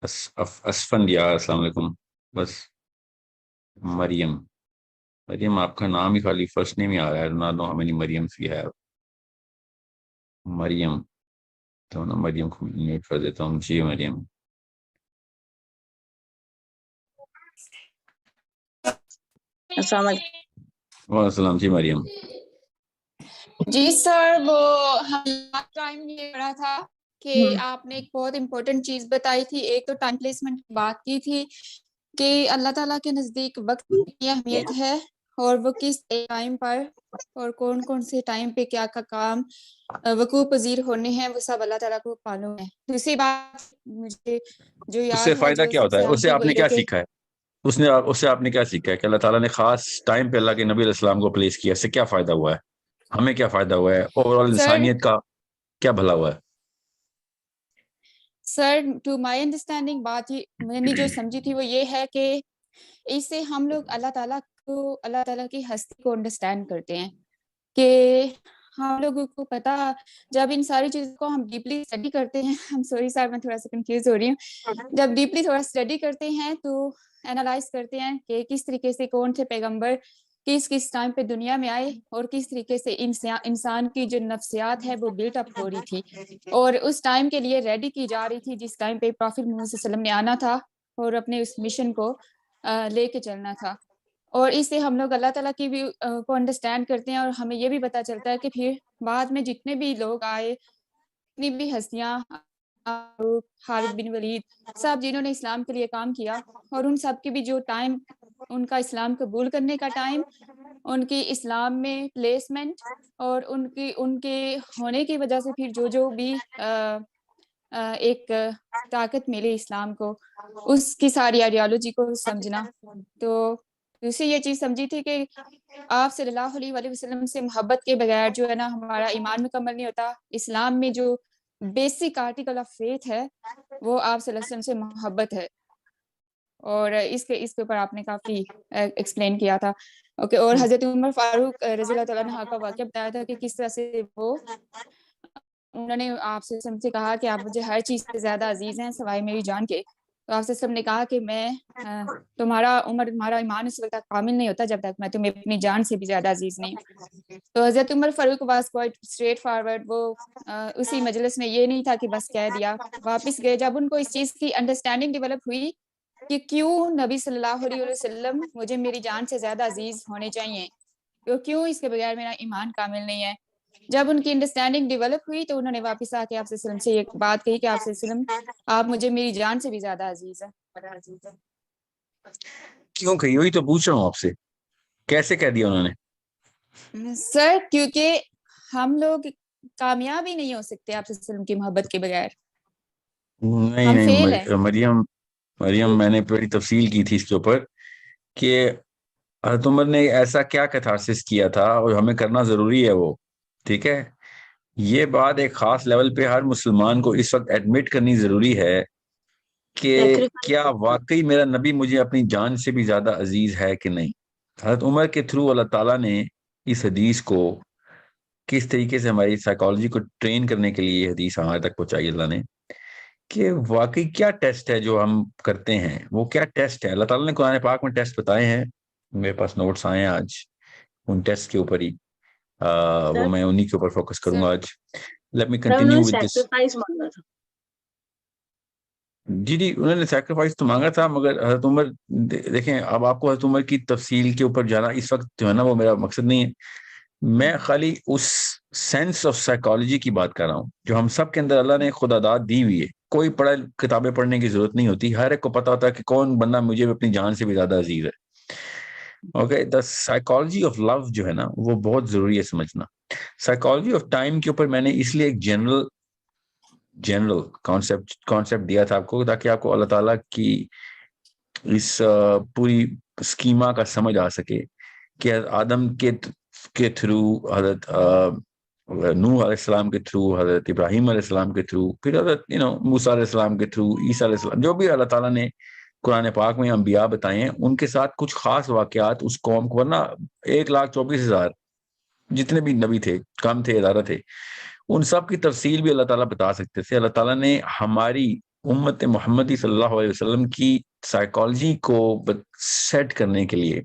اسفن یا السلام علیکم. بس مریم مریم آپ کا نام ہی خالی فرسٹ نیم ہی آ رہا ہے. نہ نو ہمیں مریم سی ہے مریم. تو نا مریم کو میوٹ کر دیتا ہوں. جی مریم. السلام علیکم. وعلیکم السلام. جی مریم. جی سر، وہ ہم لاسٹ ٹائم یہ پڑھا تھا کہ آپ نے ایک بہت امپورٹنٹ چیز بتائی تھی. ایک تو ٹائم پلیسمنٹ کی بات کی تھی کہ اللہ تعالیٰ کے نزدیک وقت کی اہمیت ہے اور وہ کس ٹائم پر اور کون کون سے ٹائم پہ کیا کا کام وقوع پذیر ہونے ہیں وہ سب اللہ تعالیٰ کو معلوم ہے. دوسری بات مجھے جو اس یاد سے ہے فائدہ جو کیا سب ہوتا سے ہے؟ عام اس سے تھی آپ وہ نے یہ کیا کہ سیکھا ہے؟ اس سے آپ نے کیا سیکھا ہے کہ اللہ تعالیٰ نے خاص ٹائم پہ اللہ کے نبی علیہ السلام کو پلیس کیا؟ اس سے کیا فائدہ ہوا ہے؟ ہمیں کیا فائدہ ہوا ہے؟ اوور آل سر انسانیت کا کیا بھلا ہوا ہے؟ سر ٹو مائی انڈرسٹینڈنگ بات میں نے جو سمجھی تھی وہ یہ ہے کہ اس سے ہم لوگ اللہ تعالیٰ کی ہستی کو انڈرسٹینڈ کرتے ہیں کہ ہم لوگوں کو پتا جب ان ساری چیزوں کو ہم ڈیپلی اسٹڈی کرتے ہیں. ہم سوری سر میں تھوڑا سا کنفیوز ہو رہی ہوں. جب ڈیپلی تھوڑا اسٹڈی کرتے ہیں تو اینالائز کرتے ہیں کہ کس طریقے سے کون تھے پیغمبر کس ٹائم پہ دنیا میں آئے اور کس طریقے سے انسان کی جو نفسیات ہے وہ بلٹ اپ ہو رہی تھی اور اس ٹائم کے لیے ریڈی کی جا رہی تھی جس ٹائم پہ پروفیٹ محمد صلی اللہ علیہ وسلم نے آنا تھا اور اپنے اس مشن کو لے کے چلنا تھا. اور اس سے ہم لوگ اللہ تعالیٰ کی بھی کو انڈرسٹینڈ کرتے ہیں اور ہمیں یہ بھی پتہ چلتا ہے کہ پھر بعد میں جتنے بھی لوگ آئے جتنی بھی ہستیاں خالد بن ولید سب جنہوں نے اسلام کے لیے کام کیا اور ان سب کی بھی جو ٹائم ان کا اسلام قبول کرنے کا ٹائم ان کی اسلام میں پلیسمنٹ اور ان کے ہونے کی وجہ سے پھر جو بھی ایک طاقت ملی اسلام کو اس کی ساری آئیڈیالوجی کو سمجھنا. تو دوسری یہ چیز سمجھی تھی کہ آپ صلی اللہ علیہ وسلم سے محبت کے بغیر جو ہے نا ہمارا ایمان مکمل نہیں ہوتا. اسلام میں جو بیسک آرٹیکل آف فیتھ ہے وہ آپ صلی اللہ علیہ وسلم سے محبت ہے اور اس کے اوپر آپ نے کافی ایکسپلین کیا تھا. اوکے. اور حضرت عمر فاروق رضی اللہ تعالیٰ عنہ کا واقعہ بتایا تھا کہ کس طرح سے انہوں نے آپ سے کہا کہ آپ مجھے ہر چیز سے زیادہ عزیز ہیں سوائے میری جان کے. تو آپ سے نے کہا کہ میں تمہارا ایمان اس وقت تک کامل نہیں ہوتا جب تک میں تمہیں اپنی جان سے بھی زیادہ عزیز نہیں. تو حضرت عمر فاروق واز کوائٹ اسٹریٹ فارورڈ. وہ اسی مجلس میں یہ نہیں تھا کہ بس کہہ دیا. واپس گئے جب ان کو اس چیز کی انڈرسٹینڈنگ ڈیولپ ہوئی کہ کیوں نبی صلی اللہ علیہ وسلم مجھے میری جان سے زیادہ عزیز ہونے چاہیے, کیوں اس کے بغیر میرا ایمان کامل نہیں ہے. جب ان کی انڈرسٹینڈنگ ڈیولپ ہوئی تو انہوں نے واپس آ کے آپ صلی اللہ علیہ وسلم سے ایک بات کہی کہ آپ صلی اللہ علیہ وسلم آپ مجھے میری جان سے بھی زیادہ عزیز ہے. کیوں کہی؟ وہی تو پوچھ رہا ہوں آپ سے, کیسے کہہ دیا انہوں نے؟ سر کیونکہ ہم لوگ کامیاب ہی نہیں ہو سکتے آپ صلی اللہ علیہ وسلم کی محبت کے بغیر. نہیں مریم میں نے بڑی تفصیل کی تھی اس کے اوپر کہ حضرت عمر نے ایسا کیا کیتھارسس کیا تھا اور ہمیں کرنا ضروری ہے وہ. ٹھیک ہے, یہ بات ایک خاص لیول پہ ہر مسلمان کو اس وقت ایڈمٹ کرنی ضروری ہے کہ کیا واقعی میرا نبی مجھے اپنی جان سے بھی زیادہ عزیز ہے کہ نہیں. حضرت عمر کے تھرو اللہ تعالیٰ نے اس حدیث کو کس طریقے سے ہماری سائیکالوجی کو ٹرین کرنے کے لیے یہ حدیث ہمارے تک پہنچائی اللہ نے کہ واقعی کیا ٹیسٹ ہے جو ہم کرتے ہیں. وہ کیا ٹیسٹ ہے؟ اللہ تعالیٰ نے قرآن پاک میں ٹیسٹ بتائے ہیں. میرے پاس نوٹس آئے ہیں آج ان ٹیسٹ کے اوپر ہی, وہ میں انہی کے اوپر فوکس کروں گا آج. Let me continue with this. جی انہوں نے سیکریفائس تو مانگا تھا, مگر حضرت عمر دیکھیں, اب آپ کو حضرت عمر کی تفصیل کے اوپر جانا اس وقت جو ہے نا وہ میرا مقصد نہیں ہے. میں خالی اس سینس آف سائیکالوجی کی بات کر رہا ہوں جو ہم سب کے اندر اللہ نے خدا داد دی ہوئی ہے. کوئی کتابیں پڑھنے کی ضرورت نہیں ہوتی, ہر ایک کو پتا ہوتا ہے کہ کون بندہ مجھے اپنی جان سے بھی زیادہ عزیز ہے. Okay, the psychology of love جو ہے نا وہ بہت ضروری ہے سمجھنا. سائیکالوجی آف ٹائم کے اوپر میں نے اس لیے ایک جنرل کانسیپٹ دیا تھا آپ کو تاکہ آپ کو اللہ تعالیٰ کی اس پوری اسکیما کا سمجھ آ سکے کہ آدم کے تھرو, حضرت نوح علیہ السلام کے تھرو, حضرت ابراہیم علیہ السلام کے تھرو, پھر حضرت موسیٰ علیہ السلام کے تھرو, عیسیٰ علیہ السلام, جو بھی اللہ تعالیٰ نے قرآن پاک میں انبیاء بتائے ہیں ان کے ساتھ کچھ خاص واقعات اس قوم کو, ورنہ 1,24,000 جتنے بھی نبی تھے, کم تھے ادارہ تھے, ان سب کی تفصیل بھی اللہ تعالیٰ بتا سکتے تھے. اللہ تعالیٰ نے ہماری امت محمدی صلی اللہ علیہ وسلم کی سائیکالوجی کو سیٹ کرنے کے لیے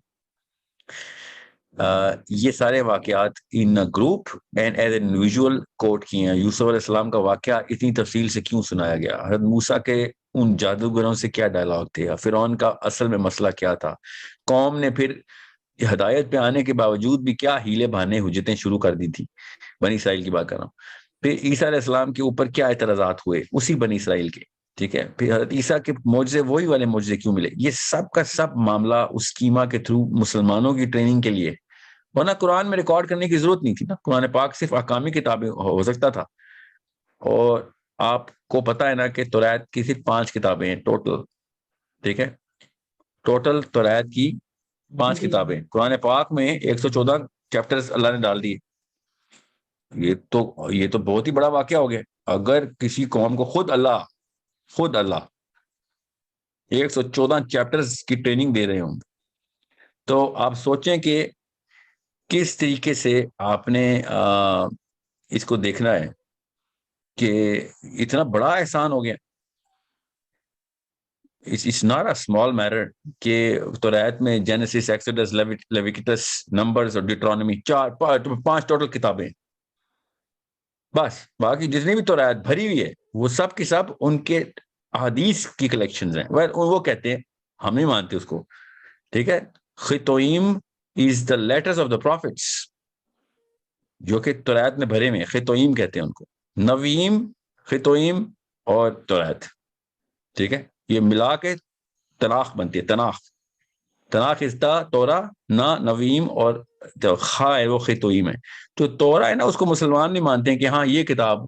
یہ سارے واقعات in group and as an individual quote کیے ہیں. یوسف علیہ السلام کا واقعہ اتنی تفصیل سے کیوں سنایا گیا, حضرت موسیٰ کے ان جادوگروں سے کیا ڈائلاگ تھے, فرعون کا اصل میں مسئلہ کیا تھا, قوم نے پھر ہدایت پہ آنے کے باوجود بھی کیا ہیلے بہانے حجتیں شروع کر دی تھی, بنی اسرائیل کی بات کر رہا ہوں. پھر عیسیٰ علیہ السلام کے اوپر کیا اعتراضات ہوئے اسی بنی اسرائیل کے, ٹھیک ہے. پھر حضرت عیسیٰ کے معجزے وہی والے معجزے کیوں ملے, یہ سب کا سب معاملہ اس اسکیما کے تھرو مسلمانوں کی ٹریننگ کے لیے, ورنہ قرآن میں ریکارڈ کرنے کی ضرورت نہیں تھی نا. قرآن پاک صرف احکامی کتابیں ہو سکتا تھا, اور آپ کو پتہ ہے نا کہ توریت کی صرف 5 کتابیں ہیں ٹوٹل, ٹھیک ہے. ٹوٹل توریت کی 5 کتابیں, قرآن پاک میں 114 چیپٹرز اللہ نے ڈال دیے. یہ تو بہت ہی بڑا واقعہ ہو گیا. اگر کسی قوم کو خود اللہ 114 چیپٹرز کی ٹریننگ دے رہے ہوں, تو آپ سوچیں کہ کس طریقے سے آپ نے اس کو دیکھنا ہے کہ اتنا بڑا احسان ہو گیا. It's not a small matter کہ توریت میں جینیسس, ایکسوڈس, لیویٹس, نمبرز اور ڈیٹرانومی 5 ٹوٹل کتابیں, بس باقی جتنی بھی توریت بھری ہوئی ہے وہ سب کی سب ان کے احادیث کی کلیکشنز ہیں. وہ کہتے ہیں, ہم نہیں مانتے اس کو, ٹھیک ہے. خطوئیم is the letters of the prophets, جو کہ توریت میں بھرے میں خطوئیم کہتے ہیں ان کو. نویم, خطوئیم اور توریت, ٹھیک ہے, یہ ملا کے تناخ بنتی ہے. تناخ از دا تورا, نہ نویم اور خا ہے وہ خطوئیم ہے. تو تورا ہے نا, اس کو مسلمان نہیں مانتے ہیں کہ ہاں یہ کتاب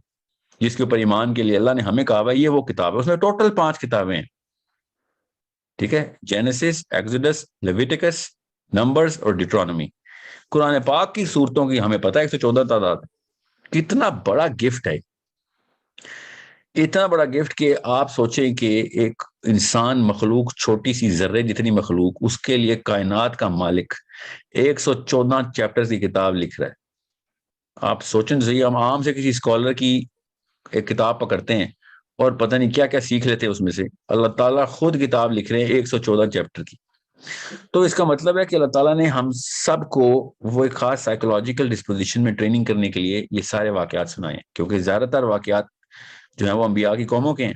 جس کے اوپر ایمان کے لیے اللہ نے ہمیں کہا ہے یہ وہ کتاب ہے. اس میں ٹوٹل 5 کتابیں ہیں, ٹھیک ہے. جینیسس, ایکسوڈس, لیویٹکس, نمبرز اور ڈیٹرانومی. قرآن پاک کی صورتوں کی ہمیں پتہ ہے 114 تعداد. کتنا بڑا گفٹ ہے, اتنا بڑا گفٹ کہ آپ سوچیں کہ ایک انسان مخلوق, چھوٹی سی ذرے جتنی مخلوق, اس کے لیے کائنات کا مالک 114 چیپٹرز کی کتاب لکھ رہا ہے. آپ سوچیں صحیح, ہم عام سے کسی اسکالر کی ایک کتاب پکڑتے ہیں اور پتہ نہیں کیا کیا سیکھ لیتے ہیں اس میں سے. اللہ تعالیٰ خود کتاب لکھ رہے ہیں 114 چیپٹر کی. تو اس کا مطلب ہے کہ اللہ تعالیٰ نے ہم سب کو وہ ایک خاص سائیکولوجیکل ڈسپوزیشن میں ٹریننگ کرنے کے لیے یہ سارے واقعات سنائے ہیں, کیونکہ زیادہ تر واقعات جو ہیں وہ انبیاء کی قوموں کے ہیں.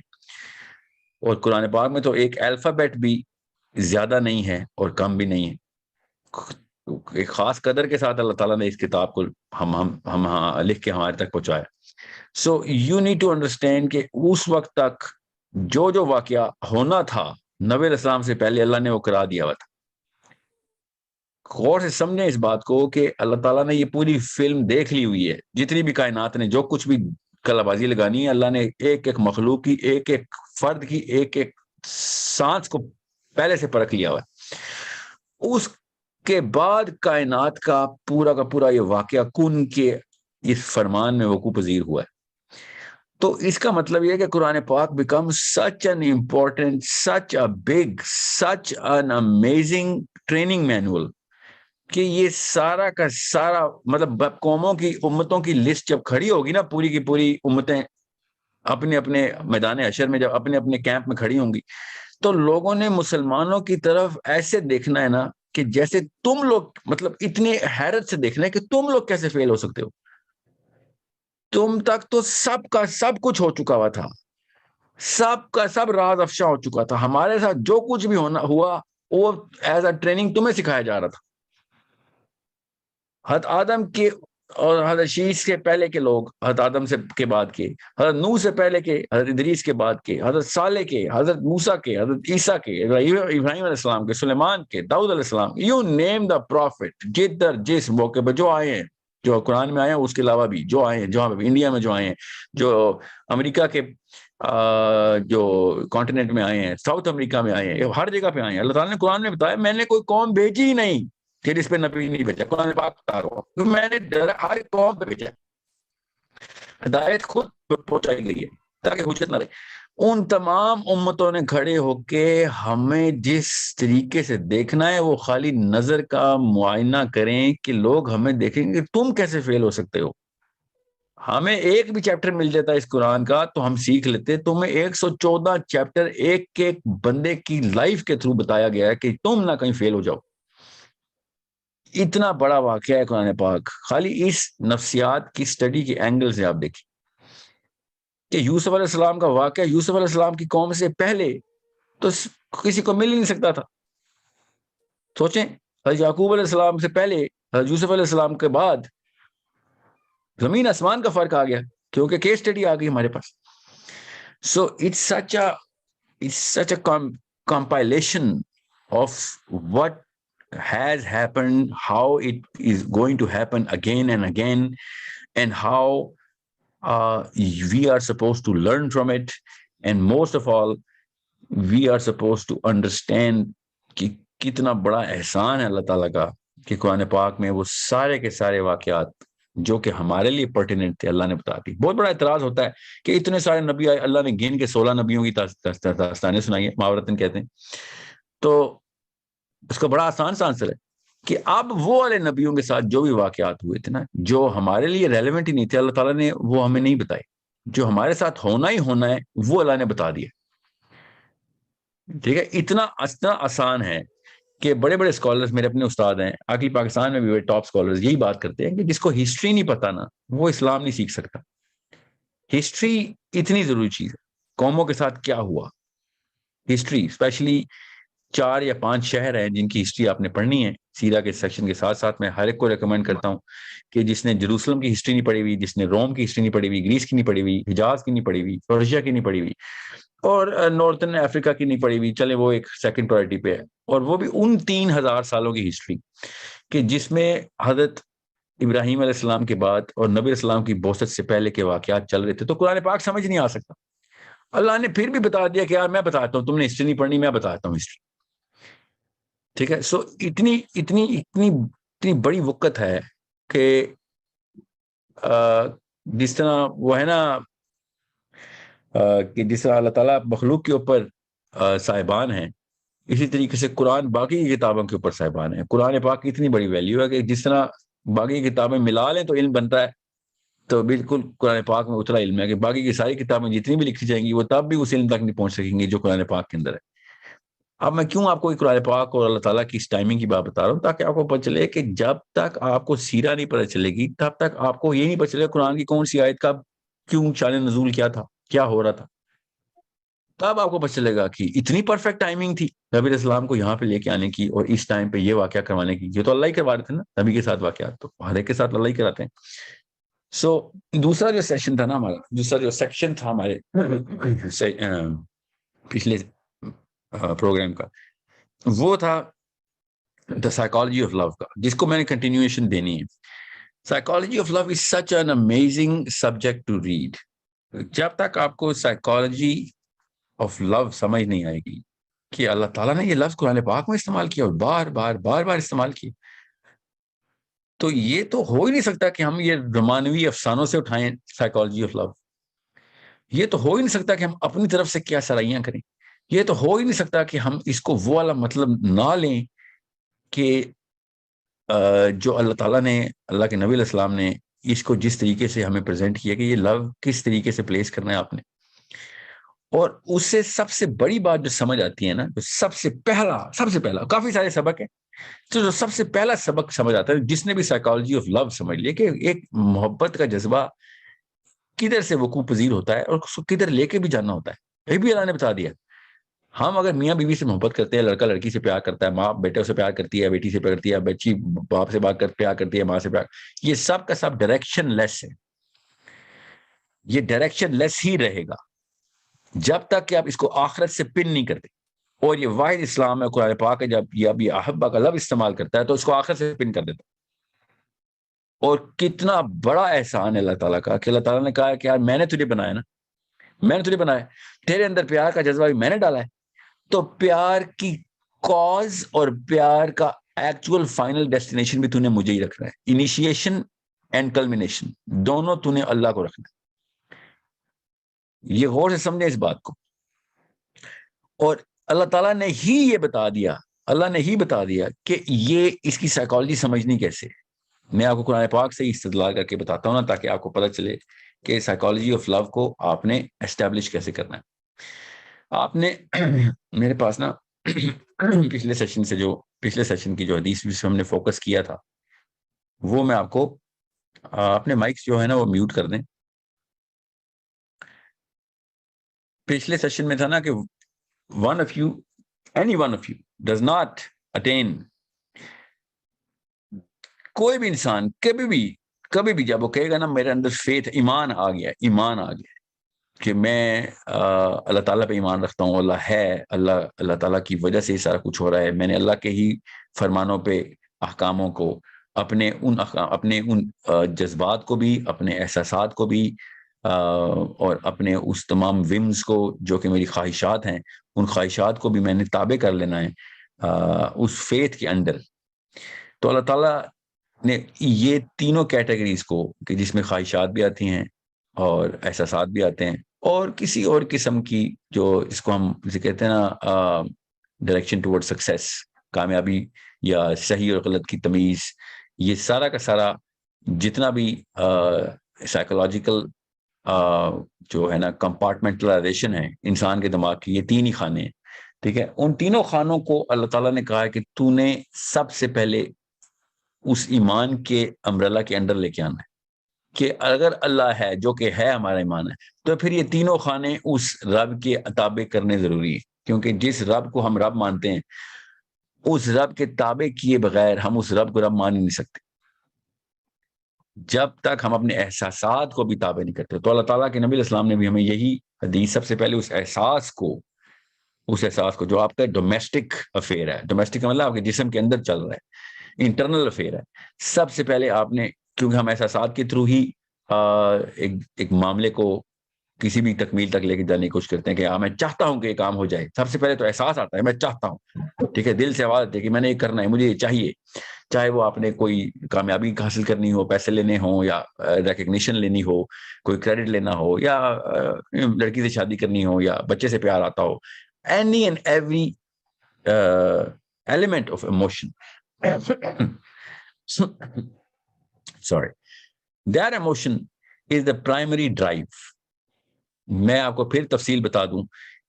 اور قرآن پاک میں تو ایک الفابیٹ بھی زیادہ نہیں ہے اور کم بھی نہیں ہے. ایک خاص قدر کے ساتھ اللہ تعالیٰ نے اس کتاب کو ہم لکھ کے ہمارے تک پہنچایا. So you need to understand کہ اس وقت تک جو واقعہ ہونا تھا نبی علیہ السلام سے پہلے اللہ نے وہ کرا دیا ہوا تھا. غور سے سمجھیں اس بات کو کہ اللہ تعالیٰ نے یہ پوری فلم دیکھ لی ہوئی ہے. جتنی بھی کائنات نے جو کچھ بھی کلا بازی لگانی ہے, اللہ نے ایک ایک مخلوق کی, ایک ایک فرد کی, ایک ایک سانس کو پہلے سے پرکھ لیا ہوا ہے. اس کے بعد کائنات کا پورا یہ واقعہ کن کے اس فرمان میں وقوع پذیر ہوا ہے. تو اس کا مطلب یہ ہے کہ قرآن پاک become such an important, such a big, such an amazing training manual, کہ یہ سارا کا سارا مطلب قوموں کی, امتوں کی لسٹ جب کھڑی ہوگی نا, پوری کی پوری امتیں اپنے اپنے میدان حشر میں جب اپنے اپنے کیمپ میں کھڑی ہوں گی, تو لوگوں نے مسلمانوں کی طرف ایسے دیکھنا ہے نا کہ جیسے تم لوگ, مطلب اتنی حیرت سے دیکھنا ہے کہ تم لوگ کیسے فیل ہو سکتے ہو. تم تک تو سب کا سب کچھ ہو چکا ہوا تھا, سب کا سب راز افشا ہو چکا تھا. ہمارے ساتھ جو کچھ بھی ہوا وہ ایز اے ٹریننگ تمہیں سکھایا جا رہا تھا. حضرت آدم کے اور حضرت شیش سے پہلے کے لوگ, حضرت آدم سے کے بعد کے, حضرت نوح سے پہلے کے, حضرت ادریس کے بعد کے, حضرت صالح کے, حضرت موسیٰ کے, حضرت عیسیٰ کے, ابراہیم علیہ السلام کے, سلیمان کے, داؤد علیہ السلام, یو نیم دا پروفٹ, جس موقع پہ جو آئے ہیں, جو قرآن میں آئے ہیں, اس کے علاوہ بھی جو آئے ہیں, جو انڈیا میں جو آئے ہیں, جو امریکہ کے جو کانٹیننٹ میں آئے ہیں, ساؤتھ امریکہ میں آئے ہیں, ہر جگہ پہ آئے ہیں. اللہ تعالیٰ نے قرآن میں بتایا میں نے کوئی قوم بھیجی ہی نہیں کہ جس پہ نبی نہیں بھیجا. قرآن پاک بتا رہا ہوں میں نے ہر قوم پہ بھیجا, ہدایت خود پہنچائی گئی ہے تاکہ حجت نہ رہے. ان تمام امتوں نے کھڑے ہو کے ہمیں جس طریقے سے دیکھنا ہے وہ خالی نظر کا معائنہ کریں کہ لوگ ہمیں دیکھیں گے تم کیسے فیل ہو سکتے ہو. ہمیں ایک بھی چیپٹر مل جاتا ہے اس قرآن کا تو ہم سیکھ لیتے. تمہیں 114 چیپٹر ایک ایک بندے کی لائف کے تھرو بتایا گیا ہے کہ تم نہ کہیں فیل ہو جاؤ. اتنا بڑا واقعہ ہے قرآن پاک. خالی اس نفسیات کی سٹڈی کے اینگل سے آپ دیکھیں کہ یوسف علیہ السلام کا واقعہ یوسف علیہ السلام کی قوم سے پہلے تو کسی کو مل ہی نہیں سکتا تھا. سوچیں, حضرت یعقوب علیہ السلام سے پہلے, حضرت یوسف علیہ السلام کے بعد زمین آسمان کا فرق آ گیا کیونکہ کیس اسٹڈی آ گئی ہمارے پاس. So it's such a compilation of what has happened, how it is going to happen again and again, and how we are supposed to learn from it, and most of all we are supposed to understand کہ کتنا بڑا احسان ہے اللہ تعالیٰ کا کہ قرآن پاک میں وہ سارے کے سارے واقعات جو کہ ہمارے لیے پرٹیننٹ تھے اللہ نے بتا دی. بہت بڑا اعتراض ہوتا ہے کہ اتنے سارے نبی آئے, اللہ نے گن کے 16 نبیوں کی داستانیں سنائی ہیں, محاورتن کہتے ہیں. تو اس کا بڑا آسان سا آنسر ہے کہ اب وہ والے نبیوں کے ساتھ جو بھی واقعات ہوئے تھے نا, جو ہمارے لیے ریلیونٹ ہی نہیں تھے, اللہ تعالیٰ نے وہ ہمیں نہیں بتائے. جو ہمارے ساتھ ہونا ہی ہونا ہے وہ اللہ نے بتا دیا. ٹھیک ہے, اتنا آسان ہے کہ بڑے بڑے اسکالرز میرے اپنے استاد ہیں عقلی پاکستان میں بھی ٹاپ اسکالرز یہی بات کرتے ہیں کہ جس کو ہسٹری نہیں پتا نا وہ اسلام نہیں سیکھ سکتا. ہسٹری اتنی ضروری چیز ہے. قوموں کے ساتھ کیا ہوا, ہسٹری اسپیشلی 4 یا 5 شہر ہیں جن کی ہسٹری آپ نے پڑھنی ہے سیرہ کے سیکشن کے ساتھ ساتھ. میں ہر ایک کو ریکمینڈ کرتا ہوں کہ جس نے جروسلم کی ہسٹری نہیں پڑھی ہوئی, جس نے روم کی ہسٹری نہیں پڑھی ہوئی, گریس کی نہیں پڑھی ہوئی, حجاز کی نہیں پڑھی ہوئی, پرشیا کی نہیں پڑھی ہوئی, اور نارتھن افریقہ کی نہیں پڑھی ہوئی, چلے وہ ایک سیکنڈ پرائرٹی پہ ہے, اور وہ بھی ان 3000 سالوں کی ہسٹری کہ جس میں حضرت ابراہیم علیہ السلام کے بعد اور نبی علیہ السلام کی بعثت سے پہلے کے واقعات چل رہے تھے. تو قرآن پاک سمجھ نہیں آ سکتا. اللہ نے پھر بھی بتا دیا کہ یار میں بتاتا ہوں, تم نے ہسٹری نہیں پڑھنی, میں بتاتا ہوں ہسٹری. ٹھیک ہے. سو اتنی بڑی وقت ہے کہ جس طرح وہ ہے نا کہ جس طرح اللہ تعالیٰ مخلوق کے اوپر صاحبان ہیں, اسی طریقے سے قرآن باقی کی کتابوں کے اوپر صاحبان ہیں. قرآن پاک کی اتنی بڑی ویلیو ہے کہ جس طرح باقی کی کتابیں ملا لیں تو علم بنتا ہے, تو بالکل قرآن پاک میں اتنا علم ہے کہ باقی کی ساری کتابیں جتنی بھی لکھی جائیں گی وہ تب بھی اس علم تک نہیں پہنچ سکیں گی جو قرآن پاک کے اندر ہے. اب میں کیوں آپ کو قرآن پاک اور اللہ تعالیٰ کی اس ٹائمنگ کی بات بتا رہا ہوں, تاکہ آپ کو پتہ چلے کہ جب تک آپ کو سیرہ نہیں پتہ چلے گی تب تک آپ کو یہ نہیں پتہ چلے قرآن کی کون سی آیت کا کیوں شان نزول کیا تھا, کیا ہو رہا تھا. تب آپ کو پتہ چلے گا کہ اتنی پرفیکٹ ٹائمنگ تھی نبی علیہ السلام کو یہاں پہ لے کے آنے کی اور اس ٹائم پہ یہ واقعہ کروانے کی. یہ تو اللہ ہی کروا رہے تھے نا نبی کے ساتھ واقعات, تو ہر ایک کے ساتھ اللہ ہی کراتے ہیں. سو دوسرا جو سیشن تھا نا ہمارا, دوسرا جو سیکشن تھا ہمارے پچھلے پروگرام کا, وہ تھا دا سائیکالوجی آف لو کا, جس کو میں نے کنٹینیویشن دینی ہے. Psychology of love is such an amazing subject to read. جب تک آپ کو سائیکالوجی آف لو سمجھ نہیں آئے گی کہ اللہ تعالیٰ نے یہ لفظ قرآن پاک میں استعمال کیا اور بار بار استعمال کیا, تو یہ تو ہو ہی نہیں سکتا کہ ہم یہ رومانوی افسانوں سے اٹھائیں سائیکالوجی آف لو. یہ تو ہو ہی نہیں سکتا کہ ہم اپنی طرف سے کیا سرائیاں کریں. یہ تو ہو ہی نہیں سکتا کہ ہم اس کو وہ والا مطلب نہ لیں کہ جو اللہ تعالیٰ نے, اللہ کے نبی علیہ السلام نے اس کو جس طریقے سے ہمیں پریزنٹ کیا کہ یہ لو کس طریقے سے پلیس کرنا ہے آپ نے. اور اس سے سب سے بڑی بات جو سمجھ آتی ہے نا, جو سب سے پہلا کافی سارے سبق ہیں, تو جو سب سے پہلا سبق سمجھ آتا ہے جس نے بھی سائیکالوجی آف لو سمجھ لیا کہ ایک محبت کا جذبہ کدھر سے وقوع پذیر ہوتا ہے اور اس کو کدھر لے کے بھی جانا ہوتا ہے, یہ بھی اللہ نے بتا دیا. ہم اگر میاں بیوی سے محبت کرتے ہیں, لڑکا لڑکی سے پیار کرتا ہے, ماں بیٹے سے پیار کرتی ہے, بیٹی سے پیار کرتی ہے, بچی باپ سے پیار کرتی ہے, ماں سے پیار, یہ سب کا سب ڈائریکشن لیس ہے. یہ ڈائریکشن لیس ہی رہے گا جب تک کہ آپ اس کو آخرت سے پن نہیں کرتے. اور یہ واحد اسلام ہے, قرآن پاک ہے, جب یہ ابھی احبہ کا لفظ استعمال کرتا ہے تو اس کو آخرت سے پن کر دیتا. اور کتنا بڑا احسان ہے اللہ تعالیٰ کا کہ اللہ تعالیٰ نے کہا کہ یار میں نے تجھے بنایا نا, میں نے تجھے بنایا, تیرے اندر پیار کا جذبہ بھی میں نے ڈالا ہے, تو پیار کی کاز اور پیار کا ایکچوئل فائنل ڈیسٹینیشن بھی تو نے مجھے ہی رکھنا ہے. انیشیشن اینڈ کلمینیشن دونوں تو نے اللہ کو رکھنا ہے. یہ غور سے سمجھیں اس بات کو. اور اللہ تعالیٰ نے ہی یہ بتا دیا, اللہ نے ہی بتا دیا کہ یہ اس کی سائیکالوجی سمجھنی کیسے. میں آپ کو قرآن پاک سے استدلال کر کے بتاتا ہوں نا، تاکہ آپ کو پتہ چلے کہ سائیکالوجی آف لو کو آپ نے اسٹیبلش کیسے کرنا ہے. آپ نے میرے پاس نا پچھلے سیشن کی جو حدیث جس پہ ہم نے فوکس کیا تھا وہ میں آپ کو اپنے مائکس جو ہے نا وہ میوٹ کر دیں. پچھلے سیشن میں تھا نا کہ any one of you does not attain، کوئی بھی انسان کبھی بھی جب وہ کہے گا نا میرے اندر فیتھ، ایمان آ گیا کہ میں اللہ تعالیٰ پہ ایمان رکھتا ہوں، اللہ ہے، اللہ تعالیٰ کی وجہ سے ہی سارا کچھ ہو رہا ہے، میں نے اللہ کے ہی فرمانوں پہ، احکاموں کو، اپنے ان جذبات کو بھی، اپنے احساسات کو بھی، اور اپنے اس تمام ومز کو جو کہ میری خواہشات ہیں، ان خواہشات کو بھی میں نے تابع کر لینا ہے اس فیتھ کے اندر. تو اللہ تعالیٰ نے یہ تینوں کیٹیگریز کو، کہ جس میں خواہشات بھی آتی ہیں اور احساسات بھی آتے ہیں، اور کسی اور قسم کی جو اس کو ہم جسے کہتے ہیں نا ڈائریکشن ٹورڈ سکسیس، کامیابی یا صحیح اور غلط کی تمیز، یہ سارا کا سارا جتنا بھی سائیکولوجیکل جو ہے نا کمپارٹمنٹلائزیشن ہے انسان کے دماغ کی، یہ تین ہی خانے ہیں. ٹھیک ہے، ان تینوں خانوں کو اللہ تعالیٰ نے کہا ہے کہ تو نے سب سے پہلے اس ایمان کے امبریلا کے اندر لے کے آنا ہے، کہ اگر اللہ ہے جو کہ ہے ہمارا ایمان ہے، تو پھر یہ تینوں خانے اس رب کے تابع کرنے ضروری ہے. کیونکہ جس رب کو ہم رب مانتے ہیں، اس رب کے تابع کیے بغیر ہم اس رب کو رب مان ہی نہیں سکتے جب تک ہم اپنے احساسات کو بھی تابع نہیں کرتے. تو اللہ تعالیٰ کے نبی علیہ السلام نے بھی ہمیں یہی حدیث، سب سے پہلے اس احساس کو جو آپ کا ڈومیسٹک افیئر ہے، ڈومیسٹک کا مطلب آپ کے جسم کے اندر چل رہا ہے، انٹرنل افیئر ہے، سب سے پہلے آپ نے، کیونکہ ہم احساسات کے تھرو ہی ایک معاملے کو کسی بھی تکمیل تک لے کے جانے کی کوشش کرتے ہیں کہ میں چاہتا ہوں کہ یہ کام ہو جائے. سب سے پہلے تو احساس آتا ہے، میں چاہتا ہوں. ٹھیک ہے، دل سے آواز آتی ہے کہ میں نے یہ کرنا ہے، مجھے یہ چاہیے، چاہے وہ آپ نے کوئی کامیابی حاصل کرنی ہو، پیسے لینے ہوں، یا ریکگنیشن لینی ہو، کوئی کریڈٹ لینا ہو، یا لڑکی سے شادی کرنی ہو، یا بچے سے پیار آتا ہو. Any and every element of emotion sorry, that emotion is the primary drive. میں آپ کو پھر تفصیل بتا دوں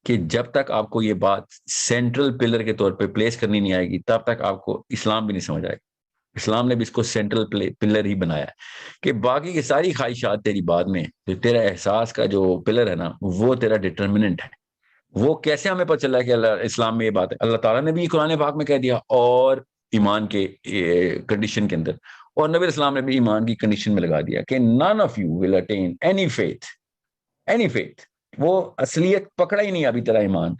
کہ جب تک آپ کو یہ بات سینٹرل پلر کے طور پہ پلیس کرنی نہیں آئے گی، تب تک آپ کو اسلام بھی نہیں سمجھ آئے گا. اسلام نے بھی اس کو سینٹرل پلر ہی بنایا ہے کہ باقی کی ساری خواہشات تیری بعد میں، تیرا احساس کا جو پلر ہے نا وہ تیرا ڈٹرمننٹ ہے. وہ کیسے ہمیں پتہ چلا کہ اسلام میں یہ بات ہے؟ اللہ تعالیٰ نے بھی قرآن پاک میں کہہ دیا، اور ایمان کے کنڈیشن کے اندر، اور نبی اسلام نے بھی ایمان کی کنڈیشن میں لگا دیا کہ none of you will attain any faith. وہ اصلیت پکڑا ہی نہیں ابھی تیرا ایمان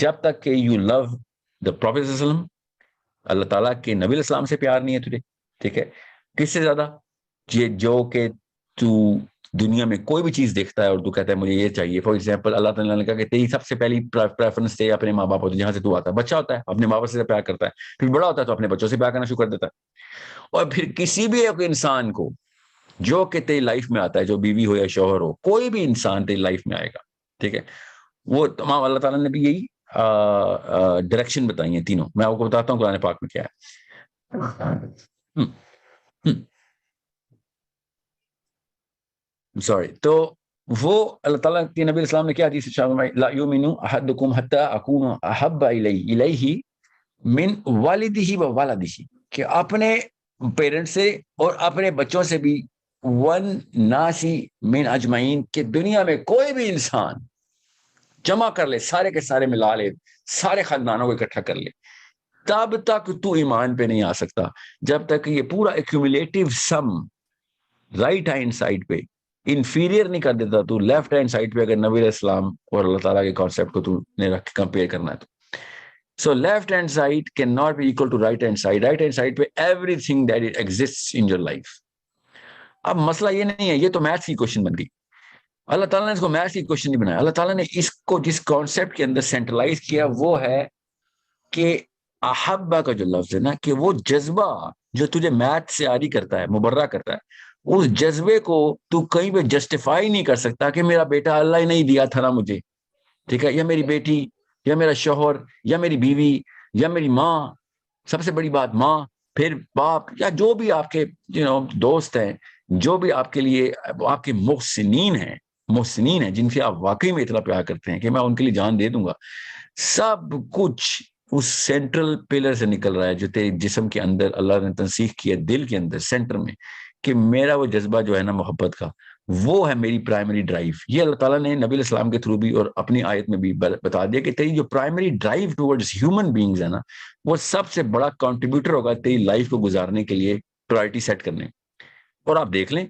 جب تک کہ you love the Prophet صلی اللہ علیہ وسلم، اللہ تعالیٰ کے نبی علیہ السلام سے پیار نہیں ہے تجھے. ٹھیک ہے، کس سے زیادہ؟ یہ جو کہ تو دنیا میں کوئی بھی چیز دیکھتا ہے اور تو کہتا ہے مجھے یہ چاہیے. فار ایگزامپل اللہ تعالیٰ نے کہا کہ تیری سب سے پہلی پریفرنس ہے اپنے ماں باپ ہوتے، جہاں سے تو آتا ہے. بچہ ہوتا ہے اپنے ماں باپ سے پیار کرتا ہے، پھر بڑا ہوتا ہے تو اپنے بچوں سے پیار کرنا شروع کر دیتا ہے. اور پھر کسی بھی ایک انسان کو جو کہ تیری لائف میں آتا ہے، جو بیوی ہو یا شوہر ہو، کوئی بھی انسان تیری لائف میں آئے گا، ٹھیک ہے، وہ تمام اللہ تعالیٰ نے بھی یہی ڈائریکشن بتائی ہیں تینوں. میں آپ کو بتاتا ہوں قرآن پاک میں کیا ہے. سوری، تو وہ اللہ تعالیٰ کے نبی اسلام نے کیا حدیث ارشاد فرمائی، لا یؤمن احدکم حتی اکون احب الیہ من والدہ و ولدہ، کہ اپنے پیرنٹ سے اور اپنے بچوں سے بھی، ون ناسی من اجمعین، کہ دنیا میں کوئی بھی انسان جمع کر لے، سارے کے سارے ملا لے، سارے خاندانوں کو اکٹھا کر لے، تب تک تو ایمان پہ نہیں آ سکتا جب تک یہ پورا ایکومولیٹو سم رائٹ ہینڈ سائڈ پہ انفیریئر نہیں کر دیتا تو لیفٹ ہینڈ سائڈ پہ، اگر نبی علیہ السلام اور اللہ تعالیٰ کے کانسیپٹ کو تو نے رکھ کے کمپیئر کرنا ہے تو. So left hand side cannot be equal to right hand side. Right hand side پہ everything that it exists in your life. اب مسئلہ یہ نہیں ہے، یہ تو میتھس کی کوشچن بن گئی. اللہ تعالیٰ نے اس کو میتھس کی کوشچن نہیں بنایا. اللہ تعالیٰ نے اس کو جس کانسیپٹ کے اندر سینٹرلائز کیا وہ ہے کہ احبہ کا جو لفظ ہے نا، کہ وہ جذبہ جو تجھے میتھ سے عاری کرتا ہے، مبرہ کرتا ہے، اس جذبے کو تو کہیں پہ جسٹیفائی نہیں کر سکتا کہ میرا بیٹا اللہ ہی نہیں دیا تھا نا مجھے، ٹھیک ہے، یا میری بیٹی، یا میرا شوہر، یا میری بیوی، یا میری ماں. سب سے بڑی بات ماں. پھر باپ یا جو بھی آپ کے دوست ہیں، جو بھی آپ کے لیے آپ کے محسنین ہیں جن سے آپ واقعی میں اتنا پیار کرتے ہیں کہ میں ان کے لیے جان دے دوں گا، سب کچھ اس سینٹرل پلر سے نکل رہا ہے جو تیرے جسم کے اندر اللہ نے تنسیخ کیا، دل کے اندر سینٹر میں، کہ میرا وہ جذبہ جو ہے نا محبت کا، وہ ہے میری پرائمری ڈرائیو. یہ اللہ تعالیٰ نے نبی علیہ السلام کے تھرو بھی اور اپنی آیت میں بھی بتا دیا کہ تیری جو primary drive towards human beings ہے نا، وہ سب سے بڑا کنٹریبیوٹر ہوگا تیری لائف کو گزارنے کے لیے، پرائرٹی سیٹ کرنے. اور آپ دیکھ لیں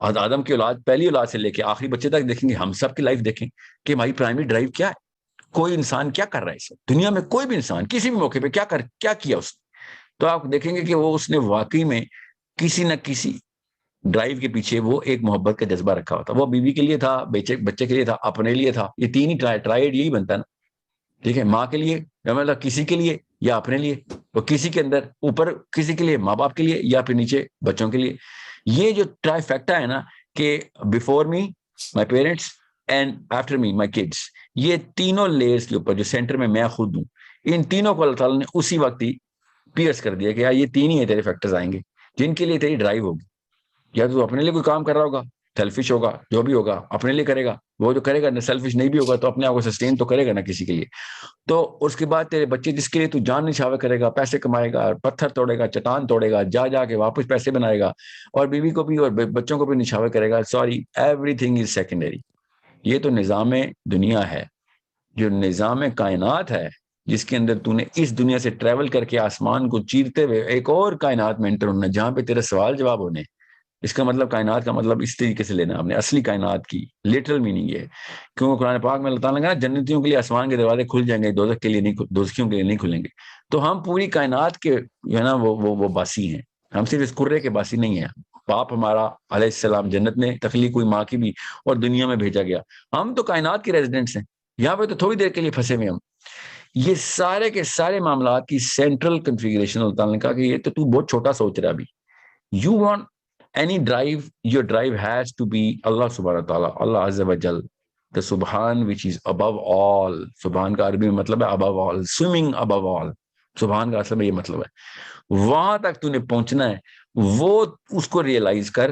آدم کی اولاد، پہلی اولاد سے لے کے آخری بچے تک دیکھیں گے، ہم سب کی لائف دیکھیں کہ ہماری پرائمری ڈرائیو کیا ہے. کوئی انسان کیا کر رہا ہے اس وقت دنیا میں، کوئی بھی انسان کسی بھی موقع پہ کیا کیا اس نے، تو آپ دیکھیں گے کہ وہ اس نے واقعی میں کسی نہ کسی ڈرائیو کے پیچھے وہ ایک محبت کا جذبہ رکھا ہوتا. وہ بیوی کے لیے تھا، بچے کے لیے تھا، اپنے لیے تھا. یہ تین ہی ٹرائیڈ یہی بنتا ہے نا. ٹھیک ہے، ماں کے لیے مطلب کسی کے لیے یا اپنے لیے، اور کسی کے اندر اوپر کسی کے لیے، ماں باپ کے لیے، یا پھر نیچے بچوں کے لیے. یہ جو ٹرائی فیکٹر ہے نا کہ before me my parents and after me my kids, یہ تینوں لیئرز کے اوپر جو سینٹر میں خود ہوں، ان تینوں کو اللہ تعالیٰ نے اسی وقت ہی پیئرس کر دیا کہ یار یہ تین ہی تیرے فیکٹرز آئیں گے جن کے لیے تیری ڈرائیو ہوگی. یا تو اپنے لیے کوئی کام کر رہا ہوگا، سیلفش ہوگا، جو بھی ہوگا اپنے لیے کرے گا. وہ جو کرے گا نہ سیلفش نہیں بھی ہوگا تو اپنے آپ کو سسٹین تو کرے گا نہ کسی کے لیے. تو اس کے بعد تیرے بچے جس کے لیے تو جان نچھاور کرے گا، پیسے کمائے گا، پتھر توڑے گا، چٹان توڑے گا، جا کے واپس پیسے بنائے گا، اور بیوی کو بھی اور بچوں کو بھی نچھاور کرے گا. Sorry, everything is secondary. یہ تو نظام دنیا ہے، جو نظام کائنات ہے، جس کے اندر تو نے اس دنیا سے ٹریول کر کے آسمان کو چیرتے ہوئے ایک اور کائنات میں انٹر ہونا جہاں پہ تیرا سوال جواب ہونے. اس کا مطلب کائنات کا مطلب اس طریقے سے لینا آپ نے، اصلی کائنات کی لٹرل میننگ یہ ہے. کیونکہ قرآن پاک میں اللہ تعالیٰ نے کہا جنتیوں کے لیے آسمان کے دروازے کھل جائیں گے، دوزخ کے لیے نہیں، دوزخیوں کے لیے نہیں کھلیں گے. تو ہم پوری کائنات کے جو ہے نا وہ باسی ہیں. ہم صرف اس کرے کے باسی نہیں ہیں. باپ ہمارا علیہ السلام جنت میں تخلیق ہوئی ماں کی بھی، اور دنیا میں بھیجا گیا. ہم تو کائنات کے ریزیڈنٹس ہیں، یہاں پہ تو تھوڑی دیر کے لیے پھنسے ہوئے ہم. یہ سارے کے سارے معاملات کی سینٹرل کنفیگریشن اللہ تعالیٰ نے کہا کہ یہ تو بہت چھوٹا سوچ رہا. ابھی you want any drive, your drive has to be Allah subhanahu wa ta'ala, Allah azza wa jal, the subhan which is above all. subhan کا عربی میں مطلب ہے above all, swimming above all. subhan کا اصل میں یہ مطلب ہے. وہاں تک تو نے پہنچنا ہے، وہ اس کو ریئلائز کر.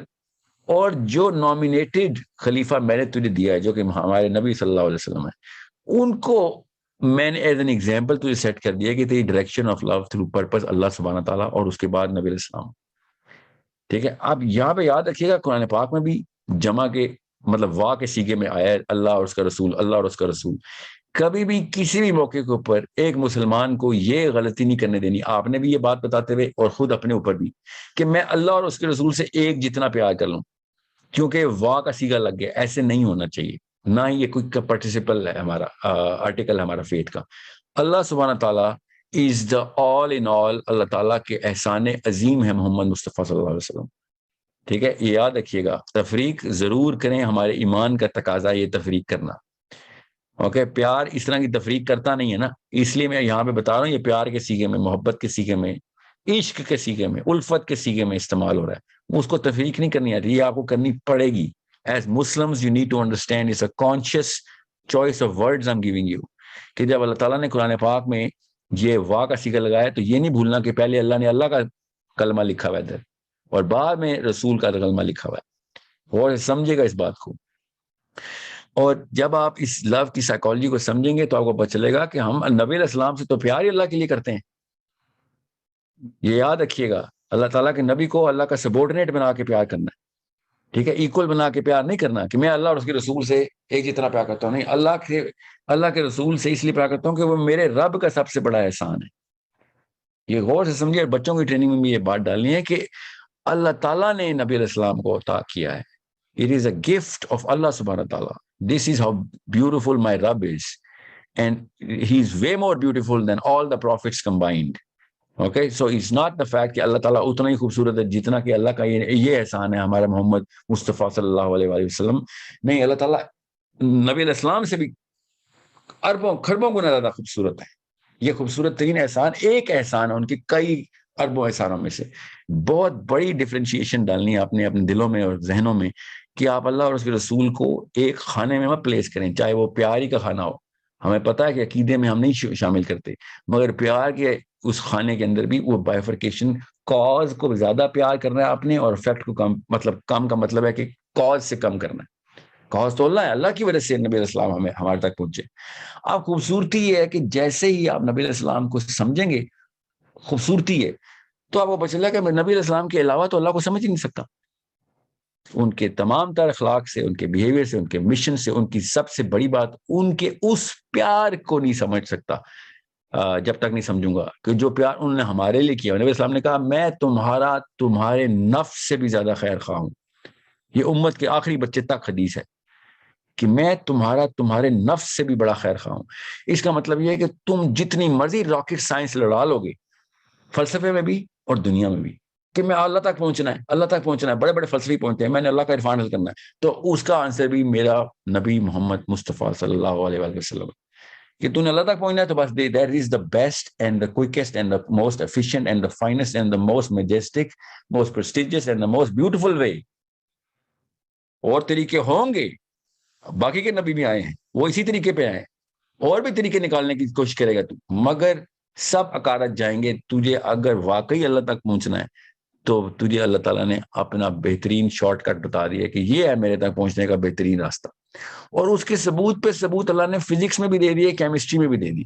اور جو نامینیٹڈ خلیفہ میں نے تجھے دیا ہے جو کہ ہمارے نبی صلی اللہ علیہ وسلم ہے، ان کو میں نے ایز این ایگزامپل تجھے سیٹ کر دیا کہ تیری direction of love through purpose اللہ سبحانہ تعالیٰ، اور اس کے بعد نبی علیہ السلام. ٹھیک ہے، اب یہاں پہ یاد رکھیے گا قرآن پاک میں بھی جمع کے مطلب وا کے سیگے میں آیا ہے اللہ اور اس کا رسول، اللہ اور اس کا رسول. کبھی بھی کسی بھی موقع کے اوپر ایک مسلمان کو یہ غلطی نہیں کرنے دینی، آپ نے بھی یہ بات بتاتے ہوئے اور خود اپنے اوپر بھی، کہ میں اللہ اور اس کے رسول سے ایک جتنا پیار کر لوں کیونکہ وا کا سیگا لگ گیا. ایسے نہیں ہونا چاہیے، نہ ہی یہ کوئی پارٹیسپل ہے ہمارا آرٹیکل ہے ہمارا فیتھ کا. اللہ سبحانہ تعالیٰ is the all in all. اللہ تعالیٰ کے احسان عظیم ہے محمد مصطفیٰ صلی اللہ علیہ وسلم. ٹھیک ہے، یہ یاد رکھیے گا. تفریق ضرور کریں، ہمارے ایمان کا تقاضا یہ تفریق کرنا. اوکے، پیار اس طرح کی تفریق کرتا نہیں ہے نا، اس لیے میں یہاں پہ بتا رہا ہوں یہ پیار کے سیگے میں، محبت کے سیگے میں، عشق کے سیگے میں، الفت کے سیگے میں استعمال ہو رہا ہے. اس کو تفریق نہیں کرنی آتی، یہ آپ کو کرنی پڑے گی. As Muslims you need to understand it's a conscious choice of words I am giving you. کہ جب اللہ تعالیٰ نے قرآن پاک میں یہ وا کا سیگا لگایا تو یہ نہیں بھولنا کہ پہلے اللہ نے اللہ کا کلمہ لکھا ہوا ہے ادھر، اور بعد میں رسول کا کلمہ لکھا ہوا ہے. اور سمجھے گا اس بات کو. اور جب آپ اس لو کی سائیکالوجی کو سمجھیں گے تو آپ کو پتہ چلے گا کہ ہم نبی علیہ السلام سے تو پیار ہی اللہ کے لیے کرتے ہیں. یہ یاد رکھیے گا، اللہ تعالیٰ کے نبی کو اللہ کا سبورڈینیٹ بنا کے پیار کرنا ہے. ٹھیک ہے، ایکول بنا کے پیار نہیں کرنا کہ میں اللہ اور اس کے رسول سے ایک جتنا پیار کرتا ہوں. نہیں، اللہ کے رسول سے اس لیے پیار کرتا ہوں کہ وہ میرے رب کا سب سے بڑا احسان ہے. یہ غور سے سمجھے. اور بچوں کی ٹریننگ میں بھی یہ بات ڈالنی ہے کہ اللہ تعالیٰ نے نبی علیہ السلام کو عطا کیا ہے. It is a gift of Allah subhanahu wa ta'ala. This is how beautiful my Rabb is. And he is way more beautiful than all the prophets combined. Okay, so it's not the fact کہ اللہ تعالیٰ اتنا ہی خوبصورت ہے جتنا کہ اللہ کا یہ احسان ہے ہمارا محمد مصطفیٰ صلی اللہ علیہ وآلہ وسلم. نہیں، اللہ تعالیٰ نبی علیہ السلام سے بھی اربوں خربوں گنا زیادہ خوبصورت ہے. یہ خوبصورت ترین احسان ایک احسان ہے ان کی کئی اربوں احسانوں میں سے. بہت بڑی ڈفرینشیشن ڈالنی ہے آپ نے اپنے دلوں میں اور ذہنوں میں کہ آپ اللہ اور اس کے رسول کو ایک خانے میں مت پلیس کریں، چاہے وہ پیار ہی کا خانہ ہو. ہمیں پتہ ہے کہ عقیدے میں ہم نہیں شامل کرتے، مگر پیار کے اس خانے کے اندر بھی وہ بائیفرکیشن، کاز کو زیادہ پیار کرنا ہے آپ نے اور افیکٹ کو کم، مطلب کم کا مطلب ہے کہ کاز سے کم کرنا ہے. کاز تو اللہ ہے، اللہ کی وجہ سے نبی علیہ السلام ہمارے تک پہنچے. اب خوبصورتی یہ ہے کہ جیسے ہی آپ نبی علیہ السلام کو سمجھیں گے، خوبصورتی ہے تو آپ کو پتہ چلا کہ میں نبی علیہ السلام کے علاوہ تو اللہ کو سمجھ ہی نہیں سکتا. ان کے تمام تر اخلاق سے، ان کے بیہیویئر سے، ان کے مشن سے، ان کی سب سے بڑی بات ان کے اس پیار کو نہیں سمجھ سکتا جب تک نہیں سمجھوں گا کہ جو پیار انہوں نے ہمارے لیے کیا. نبی علیہ السلام نے کہا میں تمہارے نفس سے بھی زیادہ خیر خواہ ہوں. یہ امت کے آخری بچے تک حدیث ہے کہ میں تمہارے نفس سے بھی بڑا خیر خواہ ہوں. اس کا مطلب یہ ہے کہ تم جتنی مرضی راکٹ سائنس لڑا لو گے، فلسفے میں بھی اور دنیا میں بھی، کہ میں اللہ تک پہنچنا ہے، اللہ تک پہنچنا ہے. بڑے بڑے فلسفی پہنچتے ہیں میں نے اللہ کا عرفان حاصل کرنا ہے، تو اس کا آنسر بھی میرا نبی محمد مصطفیٰ صلی اللہ علیہ وآلہ وسلم کہ تو نے اللہ تک پہنچنا ہے تو بس that is the best and the quickest and the most efficient and the finest and the most majestic, most prestigious and the most beautiful way. اور طریقے ہوں گے، باقی کے نبی بھی آئے ہیں وہ اسی طریقے پہ آئے ہیں، اور بھی طریقے نکالنے کی کوشش کرے گا تو، مگر سب اکارت جائیں گے. تجھے اگر واقعی اللہ تک پہنچنا ہے تو تجھے اللہ تعالیٰ نے اپنا بہترین شارٹ کٹ بتا دیا کہ یہ ہے میرے تک پہنچنے کا بہترین راستہ. اور اس کے ثبوت پہ ثبوت اللہ نے فزکس میں بھی دے دیے، کیمسٹری میں بھی دے دی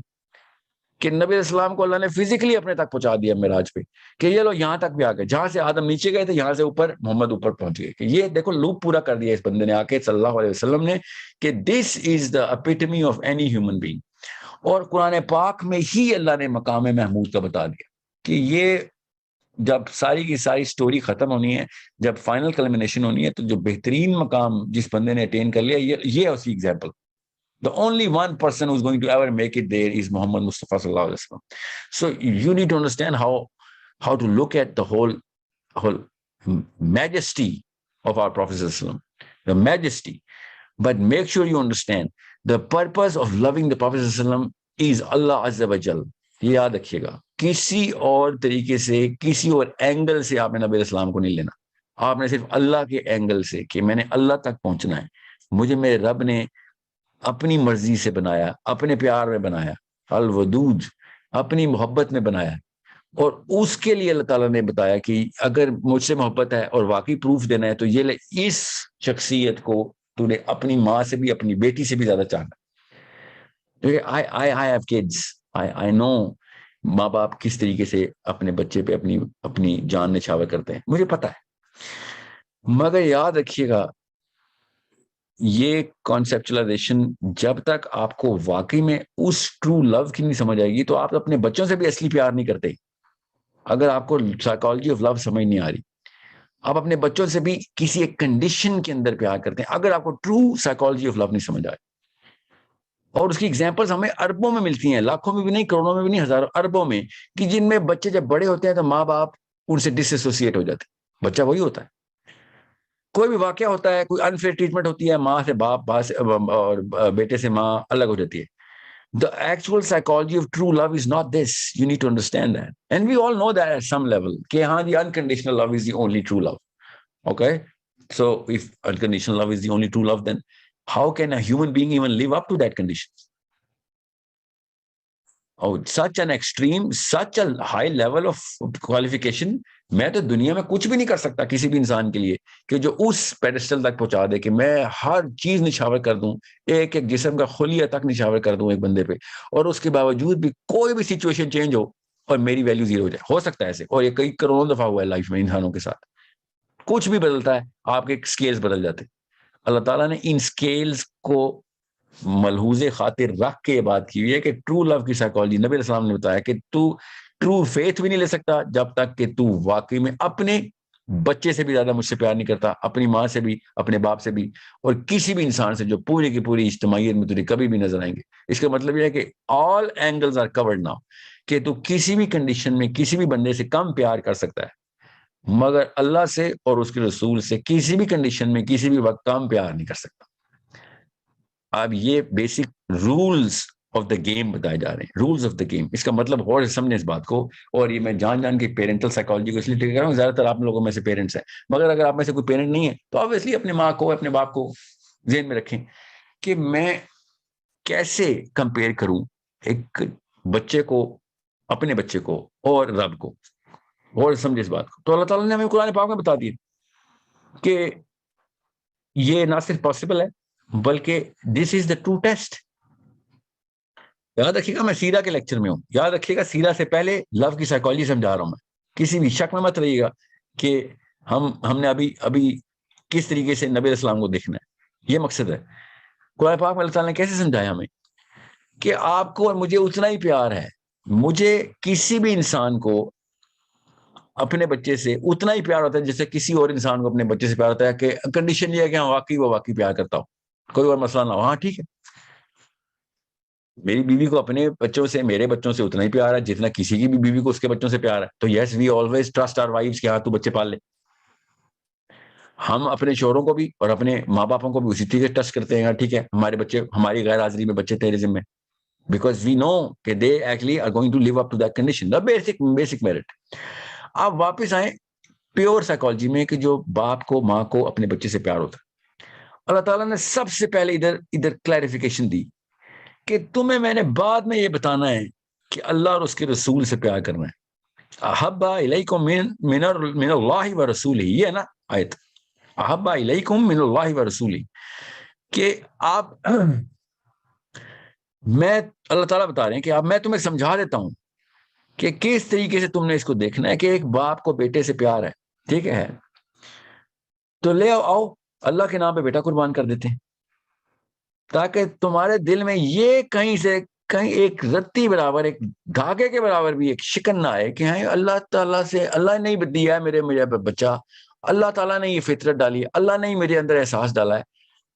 کہ نبی علیہ السلام کو اللہ نے فزیکلی اپنے تک پہنچا دیا معراج پہ کہ یہ لو یہاں تک بھی آ گئے، جہاں سے آدم نیچے گئے تھے یہاں سے اوپر محمد اوپر پہنچ گئے. کہ یہ دیکھو لوپ پورا کر دیا اس بندے نے آ کے صلی اللہ علیہ وسلم نے کہ دس از دا ایپیٹمی آف اینی ہیومن بینگ. اور قرآن پاک میں ہی اللہ نے مقام محمود کا بتا دیا کہ یہ جب ساری کی ساری سٹوری ختم ہونی ہے، جب فائنل کلمنیشن ہونی ہے، تو جو بہترین مقام جس بندے نے اٹین کر لیا یہ ہے اسی example. The only one person who's going to ever make it there is Muhammad Mustafa sallallahu alaihi wasallam. So you need to understand how to look at the whole majesty of our Prophet sallallahu alaihi wasallam, the majesty. But make sure you understand the purpose of loving the Prophet sallallahu alaihi wasallam is Allah azza wa jal. یہ یاد رکھیے گا، کسی اور طریقے سے، کسی اور angle سے آپ نے نبی علیہ السلام کو نہیں لینا. آپ نے صرف اللہ کے اینگل سے کہ میں نے اللہ تک پہنچنا ہے، مجھے میرے رب نے اپنی مرضی سے بنایا، اپنے پیار میں بنایا، الودود اپنی محبت میں بنایا. اور اس کے لیے اللہ تعالیٰ نے بتایا کہ اگر مجھ سے محبت ہے اور واقعی پروف دینا ہے تو یہ لے، اس شخصیت کو تو نے اپنی ماں سے بھی، اپنی بیٹی سے بھی زیادہ چاہنا. I have kids. I know ماں باپ کس طریقے سے اپنے بچے پہ اپنی جان نچھاور کرتے ہیں، مجھے پتا ہے. مگر یاد رکھیے گا یہ کانسیپچلائزیشن جب تک آپ کو واقعی میں اس ٹرو لو کی نہیں سمجھ آئے گی تو آپ اپنے بچوں سے بھی اصلی پیار نہیں کرتے. اگر آپ کو سائیکالوجی آف لو سمجھ نہیں آ رہی، آپ اپنے بچوں سے بھی کسی ایک کنڈیشن کے اندر پیار کرتے ہیں اگر آپ کو ٹرو سائیکالوجی آف لو نہیں سمجھ آئے. اور اس کی ایگزامپلز ہمیں اربوں میں ملتی ہیں، لاکھوں میں بھی نہیں، کروڑوں میں بھی نہیں، ہزاروں اربوں میں، کہ جن میں بچے جب بڑے ہوتے ہیں تو ماں باپ ان سے ڈس ایسوسیٹ ہو جاتے ہیں. بچہ وہی ہوتا ہے. کوئی بھی واقعہ ہوتا ہے، کوئی انفیئر ٹریٹمنٹ ہوتی ہے، ماں سے باپ اور بیٹے سے ماں الگ ہو جاتی ہے. The actual psychology of true love is not this. You need to understand that. And we all know that at some level. کہ ہاں the unconditional love is the only true love. Okay? So if unconditional love is the only true love, then how can a human being even live up to that condition? Oh, such an extreme, such a high level of qualification. میں تو دنیا میں کچھ بھی نہیں کر سکتا کسی بھی انسان کے لیے کہ جو اس پیڈسٹل تک پہنچا دے کہ میں ہر چیز نچھاور کر دوں، ایک ایک جسم کا خلیہ تک نچھاور کر دوں ایک بندے پہ، اور اس کے باوجود بھی کوئی بھی سچویشن چینج ہو اور میری ویلیو زیرو ہو جائے. ہو سکتا ہے ایسے، اور یہ کئی کروڑوں دفعہ ہوا ہے لائف میں انسانوں کے ساتھ. کچھ بھی بدلتا ہے، آپ کے سکیلز بدل جاتے. اللہ تعالیٰ نے ان سکیلز کو ملحوظ خاطر رکھ کے یہ بات کی ہوئی ہے کہ ٹرو لو کی سائیکالوجی نبی علیہ السلام نے بتایا کہ تو ٹرو فیتھ بھی نہیں لے سکتا جب تک کہ تو واقعی میں اپنے بچے سے بھی زیادہ مجھ سے پیار نہیں کرتا، اپنی ماں سے بھی، اپنے باپ سے بھی، اور کسی بھی انسان سے جو پوری کی پوری اجتماعیت میں تجھے کبھی بھی نظر آئیں گے. اس کا مطلب یہ ہے کہ آل اینگلز آر کورڈ ناؤ، کہ تو کسی بھی کنڈیشن میں کسی بھی بندے سے کم پیار کر سکتا ہے، مگر اللہ سے اور اس کے رسول سے کسی بھی کنڈیشن میں کسی بھی وقت کم پیار نہیں کر سکتا. اب یہ basic rules of the game بتائے جا رہے ہیں، رولز آف دا گیم. اس کا مطلب اور سمجھیں اس بات کو، اور یہ میں جان کے پیرنٹل سائیکالوجی کو اس لیے ٹیک کر رہا ہوں، زیادہ تر آپ لوگوں میں سے پیرنٹس ہیں، مگر اگر آپ میں سے کوئی پیرنٹ نہیں ہے تو obviously اپنے ماں کو، اپنے باپ کو ذہن میں رکھیں کہ میں کیسے کمپیئر کروں ایک بچے کو اپنے بچے کو اور رب کو. اور سمجھے اس بات کو. تو اللہ تعالیٰ نے ہمیں قرآن پاک میں بتا دیا کہ یہ نہ صرف پاسبل ہے بلکہ دس از دا ٹرو ٹیسٹ. یاد رکھیے گا میں سیرہ کے لیکچر میں ہوں, یاد رکھیے گا سیرہ سے پہلے لو کی سائیکالوجی سمجھا رہا ہوں میں. کسی بھی شک میں مت رہیے گا کہ ہم نے ابھی کس طریقے سے نبی علیہ السلام کو دیکھنا ہے, یہ مقصد ہے. قرآن پاک میں اللہ تعالیٰ نے کیسے سمجھایا ہمیں کہ آپ کو اور مجھے اتنا ہی پیار ہے. مجھے کسی بھی انسان کو اپنے بچے سے اتنا ہی پیار ہوتا ہے جیسے کسی اور انسان کو اپنے بچے سے پیار ہوتا ہے, کہ کنڈیشن یہ ہے کہ ہاں واقعی پیار کرتا ہوں, کوئی اور مسئلہ نہ ہو. ہاں ٹھیک ہے, میری بیوی کو اپنے بچوں سے, میرے بچوں سے اتنا ہی پیار ہے جتنا کسی کی بھی بیوی کو اس کے بچوں سے پیار ہے. تو yes we always trust our wives کہ ہاں تو بچے پال لے. ہم اپنے شوہروں کو بھی اور اپنے ماں باپوں کو بھی اسی طریقے سے ٹرسٹ کرتے ہیں, ٹھیک ہے ہمارے بچے, ہماری غیر حاضری میں بچے تیرے ذمہ, بیکاز وی نو کہ they actually are going to live up to that condition, the basic merit. آپ واپس آئیں پیور سائیکالوجی میں کہ جو باپ کو ماں کو اپنے بچے سے پیار ہوتا ہے. اللہ تعالیٰ نے سب سے پہلے ادھر کلیریفیکیشن دی کہ تمہیں میں نے بعد میں یہ بتانا ہے کہ اللہ اور اس کے رسول سے پیار کرنا ہے. احبا الیکم من اللہ و رسولہ, یہ ہے نا آیت, احبا الیکم من اللہ و رسولہ, کہ آپ میں اللہ تعالیٰ بتا رہے ہیں کہ میں تمہیں سمجھا دیتا ہوں کہ کس طریقے سے تم نے اس کو دیکھنا ہے کہ ایک باپ کو بیٹے سے پیار ہے, ٹھیک ہے, تو لے آؤ اللہ کے نام پہ بیٹا قربان کر دیتے ہیں, تاکہ تمہارے دل میں یہ کہیں سے کہیں ایک رتی برابر, ایک دھاگے کے برابر بھی ایک شکن نہ آئے کہ ہاں اللہ تعالیٰ سے, اللہ نے نہیں دیا ہے میرے بچہ, اللہ تعالیٰ نے یہ فطرت ڈالی ہے, اللہ نے میرے اندر احساس ڈالا ہے